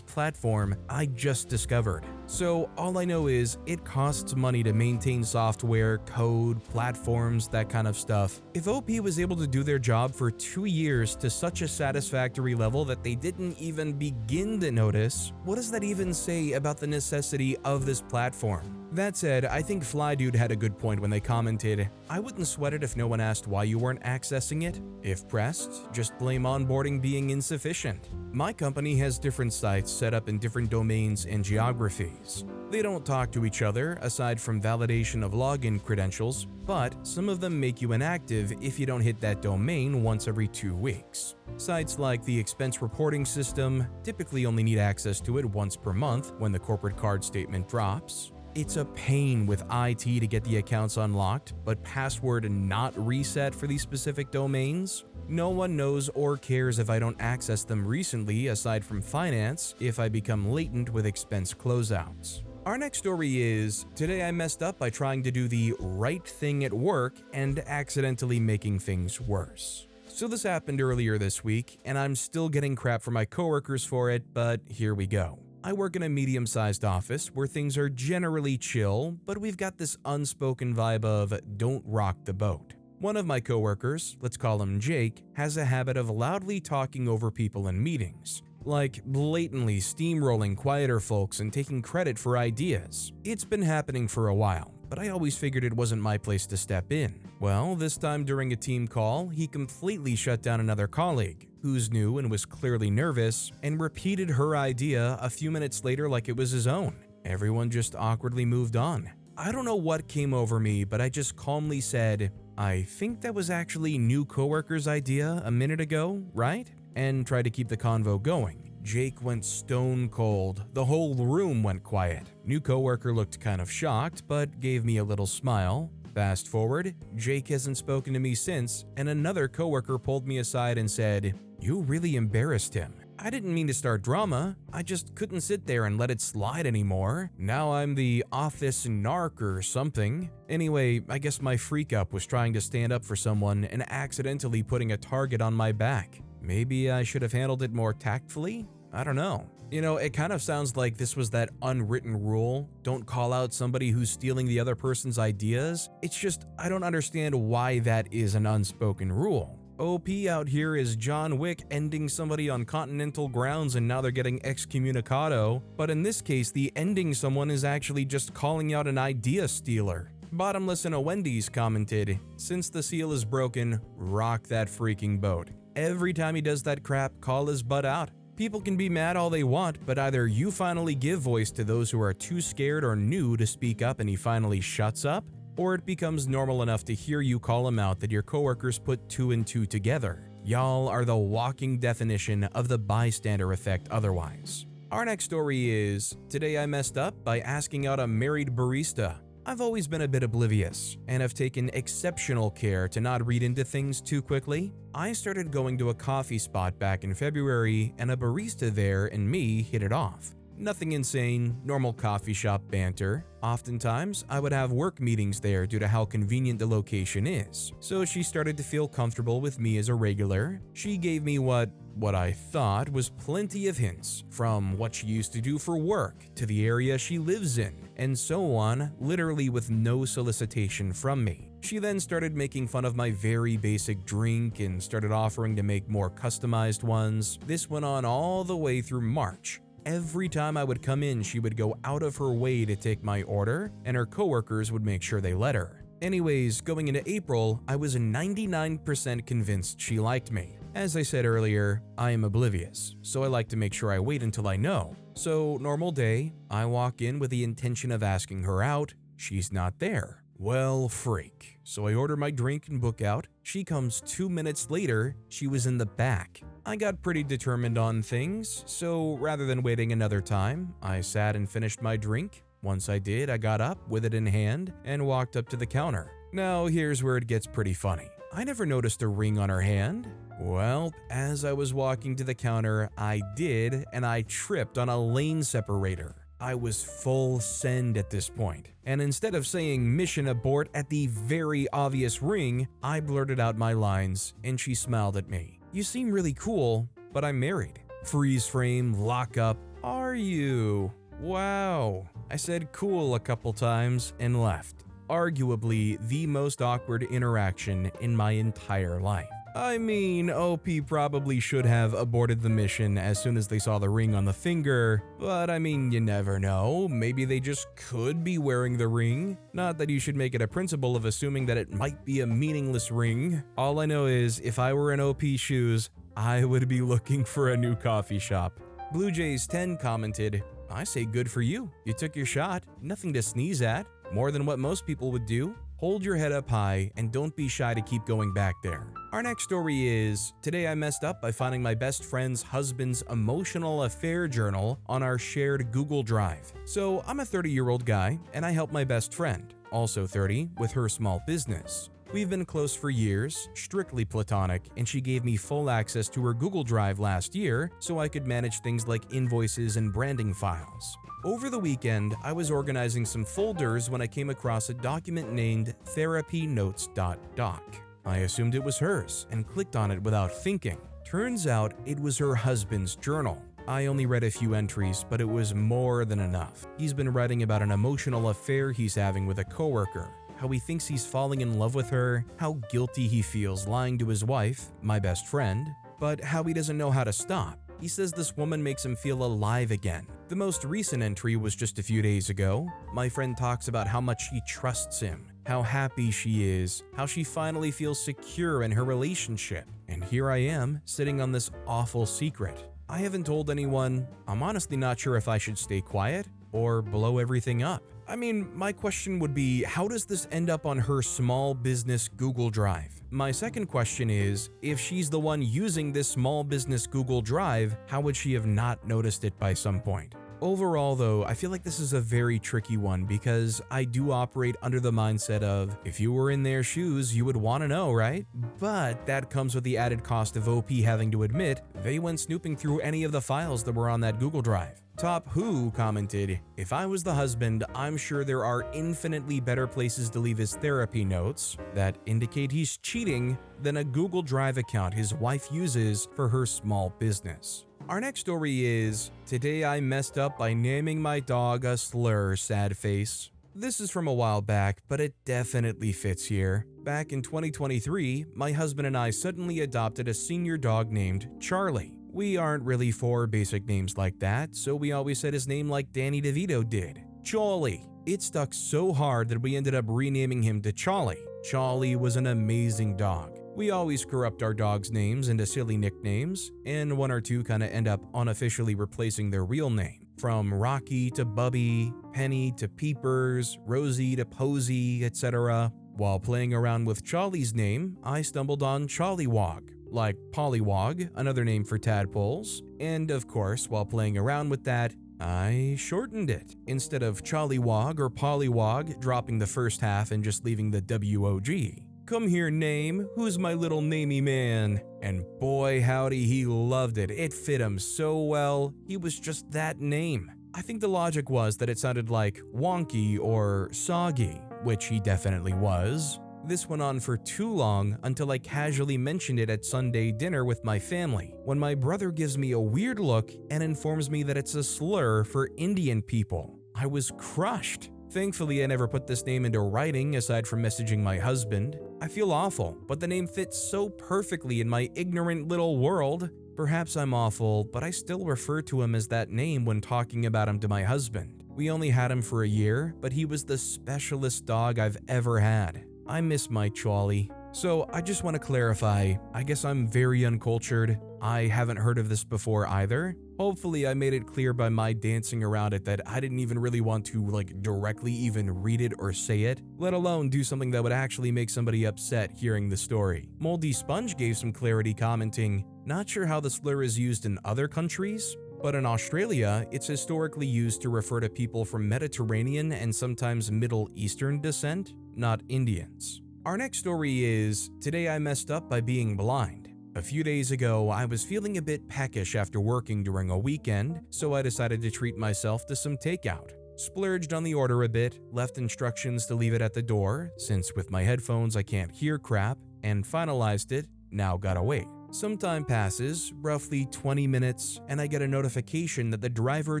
platform I just discovered. So all I know is it costs money to maintain software, code, platforms, that kind of stuff. If OP was able to do their job for 2 years to such a satisfactory level that they didn't even begin to notice, what does that even say about the necessity of this platform? That said, I think Fly Dude had a good point when they commented, I wouldn't sweat it if no one asked why you weren't accessing it. If pressed, just blame onboarding being insufficient. My company has different sites set up in different domains and geographies. They don't talk to each other aside from validation of login credentials, but some of them make you inactive if you don't hit that domain once every 2 weeks. Sites like the expense reporting system typically only need access to it once per month when the corporate card statement drops. It's a pain with IT to get the accounts unlocked, but password not reset for these specific domains. No one knows or cares if I don't access them recently aside from finance if I become latent with expense closeouts. Our next story is, today I messed up by trying to do the right thing at work and accidentally making things worse. So this happened earlier this week, and I'm still getting crap from my coworkers for it, but here we go. I work in a medium-sized office where things are generally chill, but we've got this unspoken vibe of don't rock the boat. One of my coworkers, let's call him Jake, has a habit of loudly talking over people in meetings, like blatantly steamrolling quieter folks and taking credit for ideas. It's been happening for a while, but I always figured it wasn't my place to step in. Well, this time during a team call, he completely shut down another colleague, who's new and was clearly nervous, and repeated her idea a few minutes later like it was his own. Everyone just awkwardly moved on. I don't know what came over me, but I just calmly said, "I think that was actually new coworker's idea a minute ago, right?" and tried to keep the convo going. Jake went stone cold. The whole room went quiet. New coworker looked kind of shocked, but gave me a little smile. Fast forward, Jake hasn't spoken to me since, and another coworker pulled me aside and said, "You really embarrassed him. I didn't mean to start drama. I just couldn't sit there and let it slide anymore. Now I'm the office narc or something." Anyway, I guess my freak up was trying to stand up for someone and accidentally putting a target on my back. Maybe I should have handled it more tactfully? I don't know. You know, it kind of sounds like this was that unwritten rule, don't call out somebody who's stealing the other person's ideas. It's just, I don't understand why that is an unspoken rule. OP out here is John Wick ending somebody on continental grounds and now they're getting excommunicado, but in this case, the ending someone is actually just calling out an idea stealer. Bottomless in a Wendy's commented, "Since the seal is broken, rock that freaking boat. Every time he does that crap, call his butt out. People can be mad all they want, but either you finally give voice to those who are too scared or new to speak up and he finally shuts up, or it becomes normal enough to hear you call him out that your coworkers put 2 and 2 together. Y'all are the walking definition of the bystander effect otherwise." Our next story is, today I messed up by asking out a married barista. I've always been a bit oblivious and have taken exceptional care to not read into things too quickly. I started going to a coffee spot back in February and a barista there and me hit it off. Nothing insane, normal coffee shop banter. Oftentimes, I would have work meetings there due to how convenient the location is. So she started to feel comfortable with me as a regular. She gave me what I thought was plenty of hints, from what she used to do for work to the area she lives in, and so on, literally with no solicitation from me. She then started making fun of my very basic drink and started offering to make more customized ones. This went on all the way through March. Every time I would come in, she would go out of her way to take my order, and her coworkers would make sure they let her. Anyways, going into April, I was 99% convinced she liked me. As I said earlier, I am oblivious, so I like to make sure I wait until I know. So, normal day, I walk in with the intention of asking her out. She's not there. Well, freak. So I order my drink and book out. She comes 2 minutes later. She was in the back. I got pretty determined on things, so rather than waiting another time, I sat and finished my drink. Once I did, I got up with it in hand and walked up to the counter. Now, here's where it gets pretty funny. I never noticed a ring on her hand. Well, as I was walking to the counter, I did, and I tripped on a lane separator. I was full send at this point, and instead of saying mission abort at the very obvious ring, I blurted out my lines, and she smiled at me. "You seem really cool, but I'm married." Freeze frame, lock up. "Are you? Wow." I said cool a couple times and left. Arguably the most awkward interaction in my entire life. I mean, OP probably should have aborted the mission as soon as they saw the ring on the finger, but I mean, you never know, maybe they just could be wearing the ring. Not that you should make it a principle of assuming that it might be a meaningless ring. All I know is, if I were in OP's shoes, I would be looking for a new coffee shop. Blue Jays 10 commented, I say good for you. You took your shot. Nothing to sneeze at. More than what most people would do. Hold your head up high and don't be shy to keep going back there. Our next story is, today I messed up by finding my best friend's husband's emotional affair journal on our shared Google Drive. So I'm a 30-year-old guy and I help my best friend, also 30, with her small business. We've been close for years, strictly platonic, and she gave me full access to her Google Drive last year so I could manage things like invoices and branding files. Over the weekend, I was organizing some folders when I came across a document named therapynotes.doc. I assumed it was hers and clicked on it without thinking. Turns out it was her husband's journal. I only read a few entries, but it was more than enough. He's been writing about an emotional affair he's having with a coworker, how he thinks he's falling in love with her, how guilty he feels lying to his wife, my best friend, but how he doesn't know how to stop. He says this woman makes him feel alive again. The most recent entry was just a few days ago. My friend talks about how much she trusts him, how happy she is, how she finally feels secure in her relationship. And here I am, sitting on this awful secret. I haven't told anyone. I'm honestly not sure if I should stay quiet or blow everything up. I mean, my question would be, how does this end up on her small business Google Drive? My second question is, if she's the one using this small business Google Drive, how would she have not noticed it by some point? Overall though, I feel like this is a very tricky one because I do operate under the mindset of, if you were in their shoes, you would want to know, right? But that comes with the added cost of OP having to admit they went snooping through any of the files that were on that Google Drive. Top Who commented, if I was the husband, I'm sure there are infinitely better places to leave his therapy notes that indicate he's cheating than a Google Drive account his wife uses for her small business. Our next story is, today I messed up by naming my dog a slur, sad face. This is from a while back, but it definitely fits here. Back in 2023, my husband and I suddenly adopted a senior dog named Charlie. We aren't really for basic names like that, so we always said his name like Danny DeVito did, Charlie. It stuck so hard that we ended up renaming him to Charlie. Charlie was an amazing dog. We always corrupt our dogs' names into silly nicknames, and one or two kinda end up unofficially replacing their real name. From Rocky to Bubby, Penny to Peepers, Rosie to Posy, etc. While playing around with Charlie's name, I stumbled on Chollywog, like Pollywog, another name for tadpoles, and of course, while playing around with that, I shortened it. Instead of Chollywog or Pollywog, dropping the first half and just leaving the WOG. Come here, name, who's my little namey man? And boy howdy, he loved it. It fit him so well, he was just that name. I think the logic was that it sounded like wonky or soggy, which he definitely was. This went on for too long until I casually mentioned it at Sunday dinner with my family, when my brother gives me a weird look and informs me that it's a slur for Indian people. I was crushed. Thankfully, I never put this name into writing aside from messaging my husband. I feel awful, but the name fits so perfectly in my ignorant little world. Perhaps I'm awful, but I still refer to him as that name when talking about him to my husband. We only had him for a year, but he was the specialest dog I've ever had. I miss my Charlie. So I just want to clarify, I guess I'm very uncultured. I haven't heard of this before either. Hopefully I made it clear by my dancing around it that I didn't even really want to directly even read it or say it, let alone do something that would actually make somebody upset hearing the story. Moldy Sponge gave some clarity commenting, not sure how the slur is used in other countries, but in Australia, it's historically used to refer to people from Mediterranean and sometimes Middle Eastern descent, not Indians. Our next story is, today I messed up by being blind. A few days ago, I was feeling a bit peckish after working during a weekend, so I decided to treat myself to some takeout. Splurged on the order a bit, left instructions to leave it at the door, since with my headphones I can't hear crap, and finalized it, now gotta wait. Some time passes, roughly 20 minutes, and I get a notification that the driver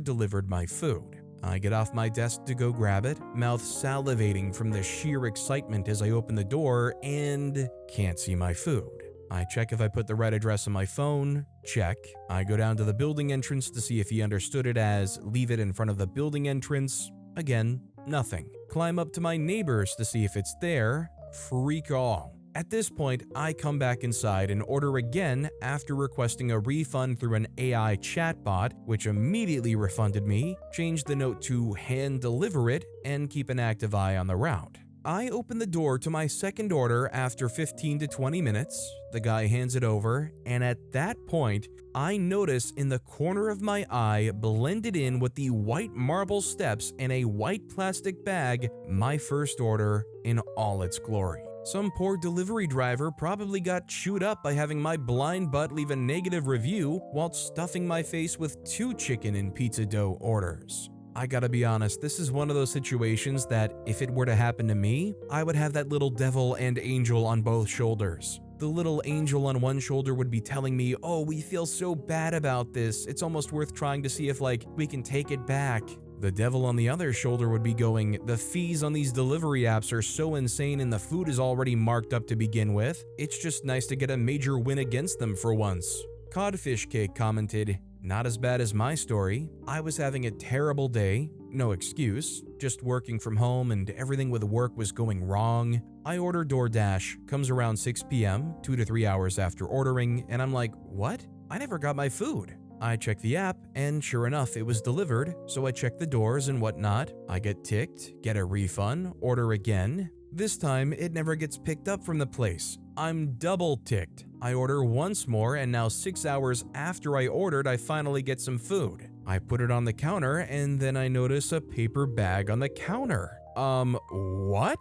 delivered my food. I get off my desk to go grab it, mouth salivating from the sheer excitement as I open the door and can't see my food. I check if I put the right address on my phone, check. I go down to the building entrance to see if he understood it as leave it in front of the building entrance. Again, nothing. Climb up to my neighbor's to see if it's there. Freak all. At this point, I come back inside and order again after requesting a refund through an AI chatbot, which immediately refunded me, changed the note to hand deliver it, and keep an active eye on the route. I open the door to my second order after 15 to 20 minutes, the guy hands it over, and at that point, I notice in the corner of my eye, blended in with the white marble steps and a white plastic bag, my first order in all its glory. Some poor delivery driver probably got chewed up by having my blind butt leave a negative review while stuffing my face with 2 chicken and pizza dough orders. I gotta be honest, this is one of those situations that if it were to happen to me, I would have that little devil and angel on both shoulders. The little angel on one shoulder would be telling me, "Oh, we feel so bad about this, it's almost worth trying to see if we can take it back." The devil on the other shoulder would be going, "The fees on these delivery apps are so insane and the food is already marked up to begin with. It's just nice to get a major win against them for once." Codfish Cake commented, "Not as bad as my story. I was having a terrible day, no excuse, just working from home and everything with work was going wrong. I order DoorDash, comes around 6 p.m., 2 to 3 hours after ordering, and I'm like, what? I never got my food." I check the app, and sure enough, it was delivered, so I check the doors and whatnot. I get ticked, get a refund, order again. This time, it never gets picked up from the place. I'm double ticked. I order once more, and now 6 hours after I ordered, I finally get some food. I put it on the counter, and then I notice a paper bag on the counter. What?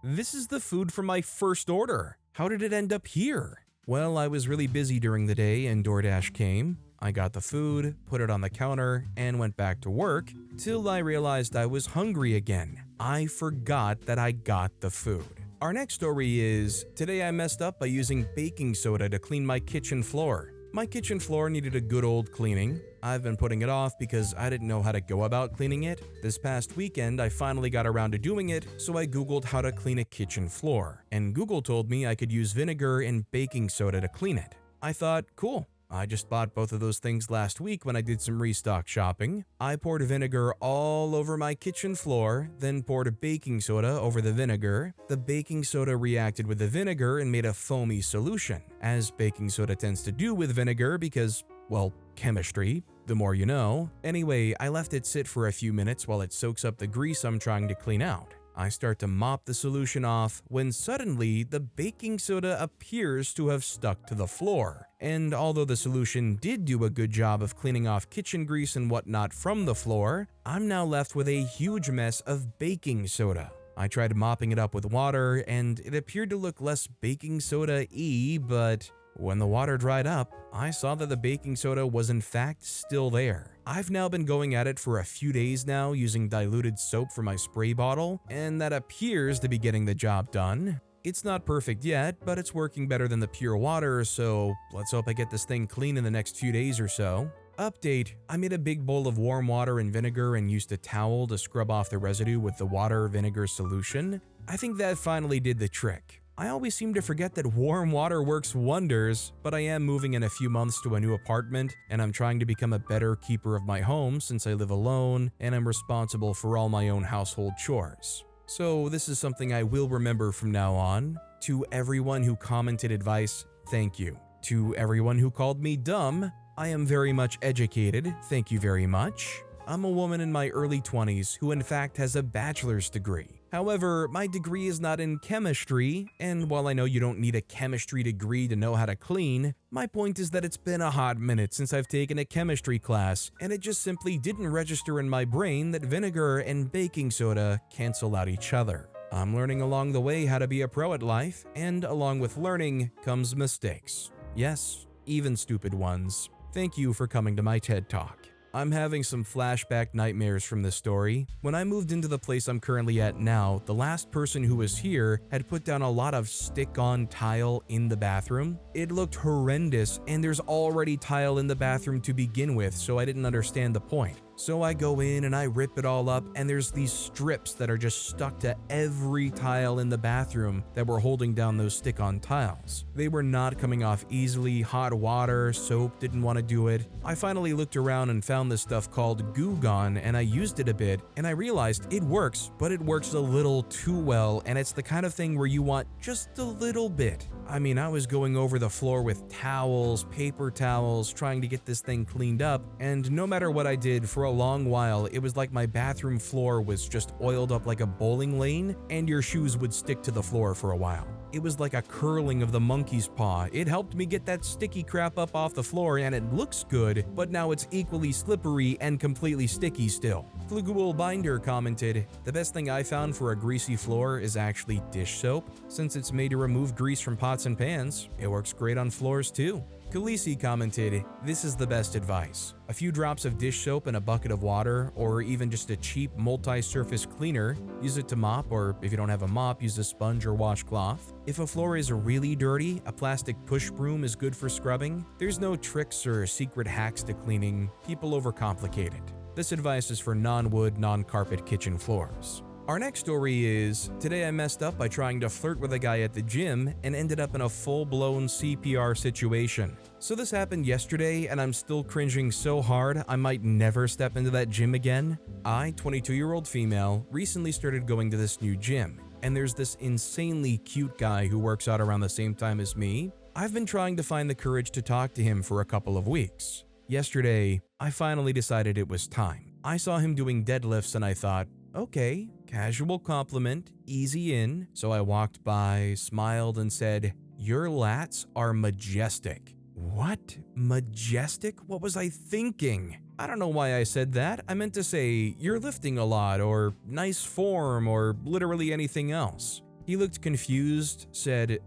This is the food from my first order. How did it end up here? Well, I was really busy during the day, and DoorDash came. I got the food, put it on the counter, and went back to work, till I realized I was hungry again. I forgot that I got the food. Our next story is, today I messed up by using baking soda to clean my kitchen floor. My kitchen floor needed a good old cleaning. I've been putting it off because I didn't know how to go about cleaning it. This past weekend, I finally got around to doing it, so I googled how to clean a kitchen floor, and Google told me I could use vinegar and baking soda to clean it. I thought, cool. I just bought both of those things last week when I did some restock shopping. I poured vinegar all over my kitchen floor, then poured baking soda over the vinegar. The baking soda reacted with the vinegar and made a foamy solution, as baking soda tends to do with vinegar because, well, chemistry, the more you know. Anyway, I left it sit for a few minutes while it soaks up the grease I'm trying to clean out. I start to mop the solution off when suddenly the baking soda appears to have stuck to the floor. And although the solution did do a good job of cleaning off kitchen grease and whatnot from the floor, I'm now left with a huge mess of baking soda. I tried mopping it up with water and it appeared to look less baking soda-y, but when the water dried up, I saw that the baking soda was in fact still there. I've now been going at it for a few days now using diluted soap for my spray bottle, and that appears to be getting the job done. It's not perfect yet, but it's working better than the pure water, so let's hope I get this thing clean in the next few days or so. Update: I made a big bowl of warm water and vinegar and used a towel to scrub off the residue with the water-vinegar solution. I think that finally did the trick. I always seem to forget that warm water works wonders, but I am moving in a few months to a new apartment, and I'm trying to become a better keeper of my home since I live alone and I'm responsible for all my own household chores. So this is something I will remember from now on. To everyone who commented advice, thank you. To everyone who called me dumb, I am very much educated, thank you very much. I'm a woman in my early 20s who in fact has a bachelor's degree. However, my degree is not in chemistry, and while I know you don't need a chemistry degree to know how to clean, my point is that it's been a hot minute since I've taken a chemistry class, and it just simply didn't register in my brain that vinegar and baking soda cancel out each other. I'm learning along the way how to be a pro at life, and along with learning comes mistakes. Yes, even stupid ones. Thank you for coming to my TED Talk. I'm having some flashback nightmares from this story. When I moved into the place I'm currently at now, the last person who was here had put down a lot of stick-on tile in the bathroom. It looked horrendous, and there's already tile in the bathroom to begin with, so I didn't understand the point. So I go in and I rip it all up, and there's these strips that are just stuck to every tile in the bathroom that were holding down those stick-on tiles. They were not coming off easily. Hot water, soap didn't want to do it. I finally looked around and found this stuff called Goo Gone, and I used it a bit, and I realized it works, but it works a little too well, and it's the kind of thing where you want just a little bit. I mean, I was going over the floor with towels, paper towels, trying to get this thing cleaned up, and no matter what I did, for a long while, it was like my bathroom floor was just oiled up like a bowling lane, and your shoes would stick to the floor for a while. It was like a curling of the monkey's paw. It helped me get that sticky crap up off the floor, and it looks good, but now it's equally slippery and completely sticky still. Flugul Binder commented, "The best thing I found for a greasy floor is actually dish soap. Since it's made to remove grease from pots and pans, it works great on floors too." Khaleesi commented, "This is the best advice. A few drops of dish soap in a bucket of water, or even just a cheap multi-surface cleaner. Use it to mop, or if you don't have a mop, use a sponge or washcloth. If a floor is really dirty, a plastic push broom is good for scrubbing. There's no tricks or secret hacks to cleaning. People overcomplicate it. This advice is for non-wood, non-carpet kitchen floors." Our next story is, today I messed up by trying to flirt with a guy at the gym and ended up in a full-blown CPR situation. So this happened yesterday, and I'm still cringing so hard I might never step into that gym again. I, 22-year-old female, recently started going to this new gym, and there's this insanely cute guy who works out around the same time as me. I've been trying to find the courage to talk to him for a couple of weeks. Yesterday, I finally decided it was time. I saw him doing deadlifts and I thought, okay, casual compliment, easy in. So I walked by, smiled, and said, "Your lats are majestic." What? Majestic? What was I thinking? I don't know why I said that. I meant to say, "You're lifting a lot," or "nice form," or literally anything else. He looked confused, said,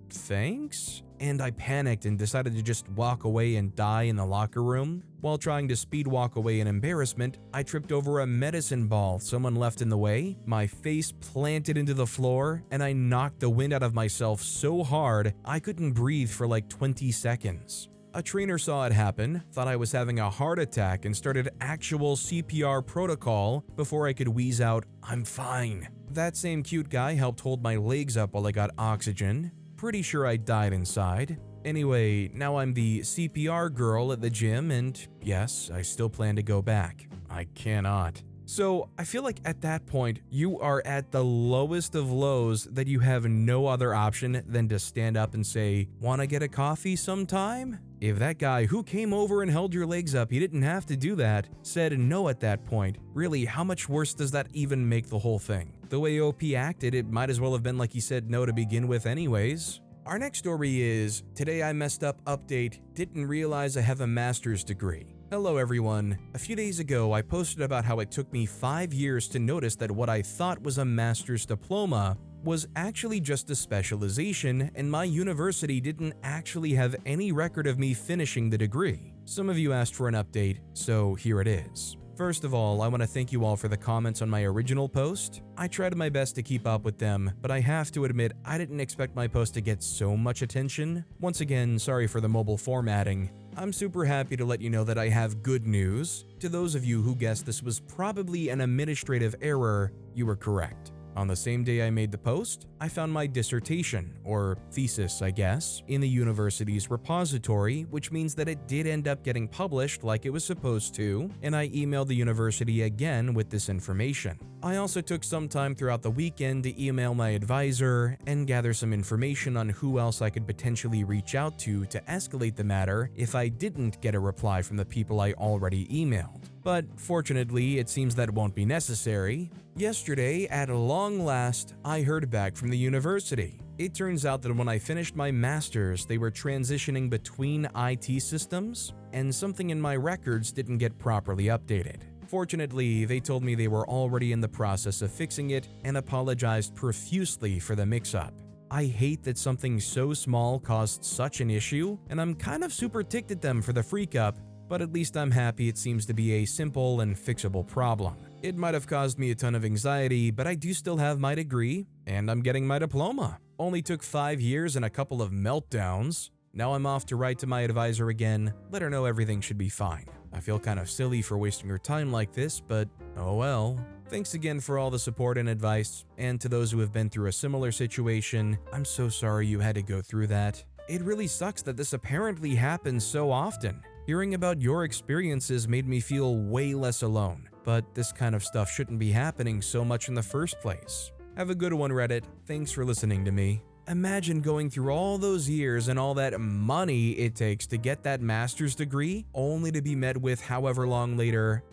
thanks? And I panicked and decided to just walk away and die in the locker room. While trying to speed walk away in embarrassment, I tripped over a medicine ball someone left in the way, my face planted into the floor, and I knocked the wind out of myself so hard I couldn't breathe for like 20 seconds. A trainer saw it happen, thought I was having a heart attack, and started actual CPR protocol before I could wheeze out, "I'm fine." That same cute guy helped hold my legs up while I got oxygen. Pretty sure I died inside. Anyway, now I'm the CPR girl at the gym, and yes, I still plan to go back. I cannot. So I feel like at that point, you are at the lowest of lows that you have no other option than to stand up and say, "Wanna get a coffee sometime?" If that guy who came over and held your legs up, he didn't have to do that, said no at that point, really, how much worse does that even make the whole thing? The way OP acted, it might as well have been like he said no to begin with anyways. Our next story is, today I messed up update, didn't realize I have a master's degree. Hello everyone. A few days ago, I posted about how it took me 5 years to notice that what I thought was a master's diploma was actually just a specialization, and my university didn't actually have any record of me finishing the degree. Some of you asked for an update, so here it is. First of all, I want to thank you all for the comments on my original post. I tried my best to keep up with them, but I have to admit I didn't expect my post to get so much attention. Once again, sorry for the mobile formatting. I'm super happy to let you know that I have good news. To those of you who guessed this was probably an administrative error, you were correct. On the same day I made the post, I found my dissertation, or thesis I guess, in the university's repository, which means that it did end up getting published like it was supposed to, and I emailed the university again with this information. I also took some time throughout the weekend to email my advisor and gather some information on who else I could potentially reach out to escalate the matter if I didn't get a reply from the people I already emailed. But fortunately, it seems that won't be necessary. Yesterday, at long last, I heard back from the university. It turns out that when I finished my master's, they were transitioning between IT systems, and something in my records didn't get properly updated. Fortunately, they told me they were already in the process of fixing it and apologized profusely for the mix-up. I hate that something so small caused such an issue, and I'm kind of super ticked at them for the freak-up, but at least I'm happy it seems to be a simple and fixable problem. It might have caused me a ton of anxiety, but I do still have my degree, and I'm getting my diploma. Only took 5 years and a couple of meltdowns. Now I'm off to write to my advisor again, let her know everything should be fine. I feel kind of silly for wasting her time like this, but oh well. Thanks again for all the support and advice, and to those who have been through a similar situation, I'm so sorry you had to go through that. It really sucks that this apparently happens so often. Hearing about your experiences made me feel way less alone, but this kind of stuff shouldn't be happening so much in the first place. Have a good one, Reddit. Thanks for listening to me. Imagine going through all those years and all that money it takes to get that master's degree, only to be met with however long later,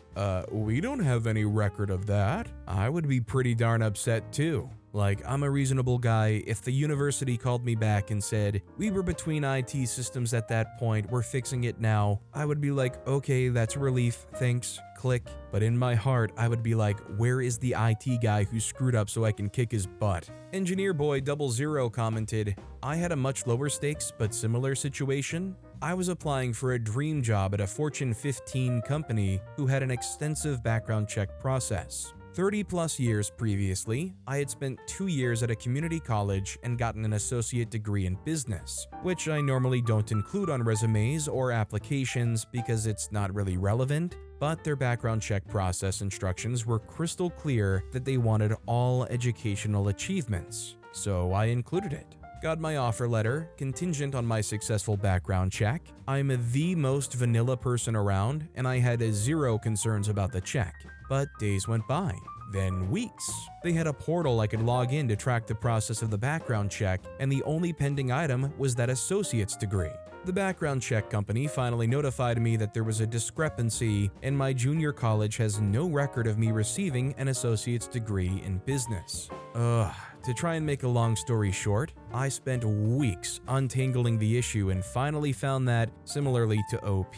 we don't have any record of that. I would be pretty darn upset too. Like, I'm a reasonable guy. If the university called me back and said, we were between IT systems at that point, we're fixing it now, I would be like, okay, that's a relief, thanks, click. But in my heart, I would be like, where is the IT guy who screwed up so I can kick his butt? Engineer Boy 00 commented, I had a much lower stakes but similar situation. I was applying for a dream job at a Fortune 15 company who had an extensive background check process. 30 plus years previously, I had spent 2 years at a community college and gotten an associate degree in business, which I normally don't include on resumes or applications because it's not really relevant, but their background check process instructions were crystal clear that they wanted all educational achievements, so I included it. Got my offer letter, contingent on my successful background check. I'm the most vanilla person around, and I had zero concerns about the check. But days went by, then weeks. They had a portal I could log in to track the process of the background check, and the only pending item was that associate's degree. The background check company finally notified me that there was a discrepancy, and my junior college has no record of me receiving an associate's degree in business. To try and make a long story short, I spent weeks untangling the issue and finally found that, similarly to OP,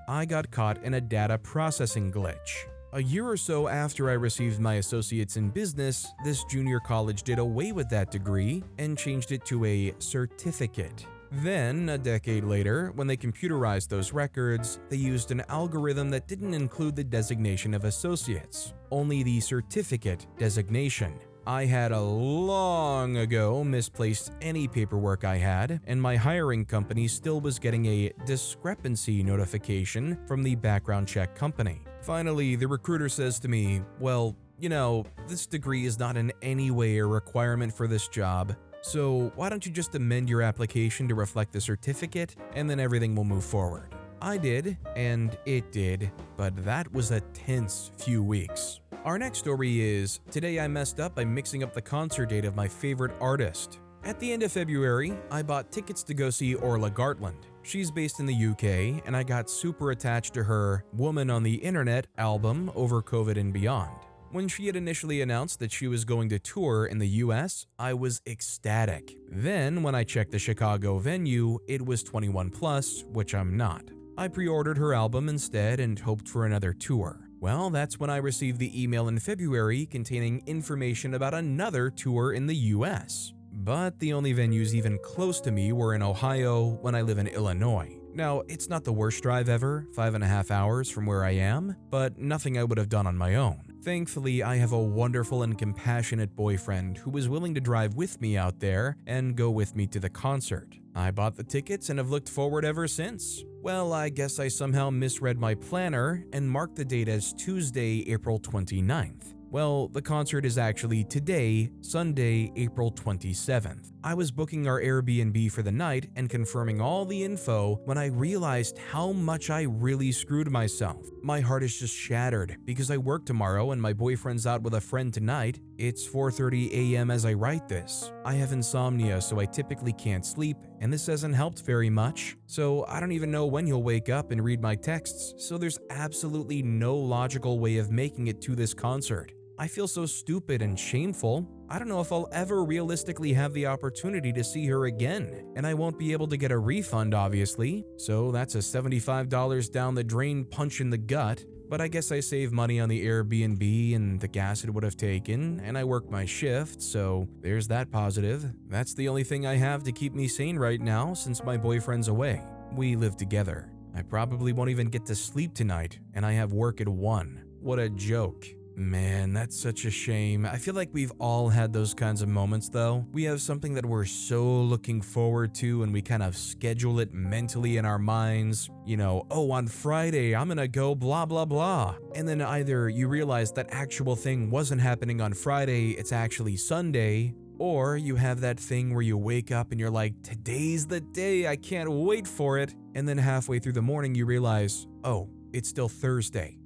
I got caught in a data processing glitch. A year or so after I received my associates in business, this junior college did away with that degree and changed it to a certificate. Then, a decade later, when they computerized those records, they used an algorithm that didn't include the designation of associates, only the certificate designation. I had long ago misplaced any paperwork I had, and my hiring company still was getting a discrepancy notification from the background check company. Finally, the recruiter says to me, well, you know, this degree is not in any way a requirement for this job, so why don't you just amend your application to reflect the certificate, and then everything will move forward. I did, and it did, but that was a tense few weeks. Our next story is, today I messed up by mixing up the concert date of my favorite artist. At the end of February, I bought tickets to go see Orla Gartland. She's based in the UK, and I got super attached to her Woman on the Internet album over COVID and beyond. When she had initially announced that she was going to tour in the US, I was ecstatic. Then, when I checked the Chicago venue, it was 21 plus, which I'm not. I pre-ordered her album instead and hoped for another tour. Well, that's when I received the email in February containing information about another tour in the US. But the only venues even close to me were in Ohio when I live in Illinois. Now, it's not the worst drive ever, 5.5 hours from where I am, but nothing I would have done on my own. Thankfully, I have a wonderful and compassionate boyfriend who was willing to drive with me out there and go with me to the concert. I bought the tickets and have looked forward ever since. Well, I guess I somehow misread my planner and marked the date as Tuesday, April 29th. Well, the concert is actually today, Sunday, April 27th. I was booking our Airbnb for the night and confirming all the info when I realized how much I really screwed myself. My heart is just shattered because I work tomorrow and my boyfriend's out with a friend tonight. It's 4:30 a.m. as I write this. I have insomnia, so I typically can't sleep, and this hasn't helped very much. So I don't even know when he'll wake up and read my texts, so there's absolutely no logical way of making it to this concert. I feel so stupid and shameful. I don't know if I'll ever realistically have the opportunity to see her again, and I won't be able to get a refund, obviously. So that's a $75 down the drain punch in the gut. But I guess I save money on the Airbnb and the gas it would have taken, and I work my shift, so there's that positive. That's the only thing I have to keep me sane right now since my boyfriend's away. We live together. I probably won't even get to sleep tonight, and I have work at 1. What a joke. Man, that's such a shame. I feel like we've all had those kinds of moments though. We have something that we're so looking forward to and we kind of schedule it mentally in our minds. You know, oh, on Friday, I'm gonna go blah blah blah. And then either you realize that actual thing wasn't happening on Friday, it's actually Sunday, or you have that thing where you wake up and you're like, today's the day, I can't wait for it. And then halfway through the morning you realize, oh, it's still Thursday.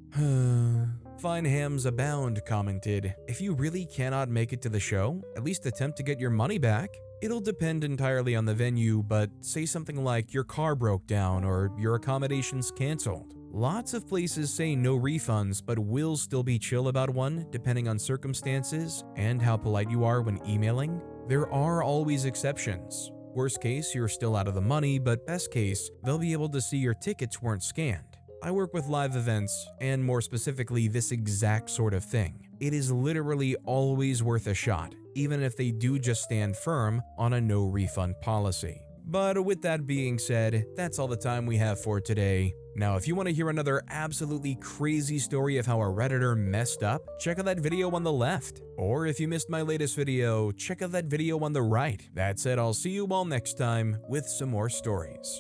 Fine hams abound commented, if you really cannot make it to the show, at least attempt to get your money back. It'll depend entirely on the venue, but say something like your car broke down or your accommodations canceled. Lots of places say no refunds, but will still be chill about one depending on circumstances and how polite you are when emailing. There are always exceptions. Worst case, you're still out of the money, but best case, they'll be able to see your tickets weren't scanned. I work with live events, and more specifically this exact sort of thing. It is literally always worth a shot, even if they do just stand firm on a no refund policy. But with that being said, that's all the time we have for today. Now, if you want to hear another absolutely crazy story of how a Redditor messed up, check out that video on the left. Or if you missed my latest video, check out that video on the right. That said, I'll see you all next time with some more stories.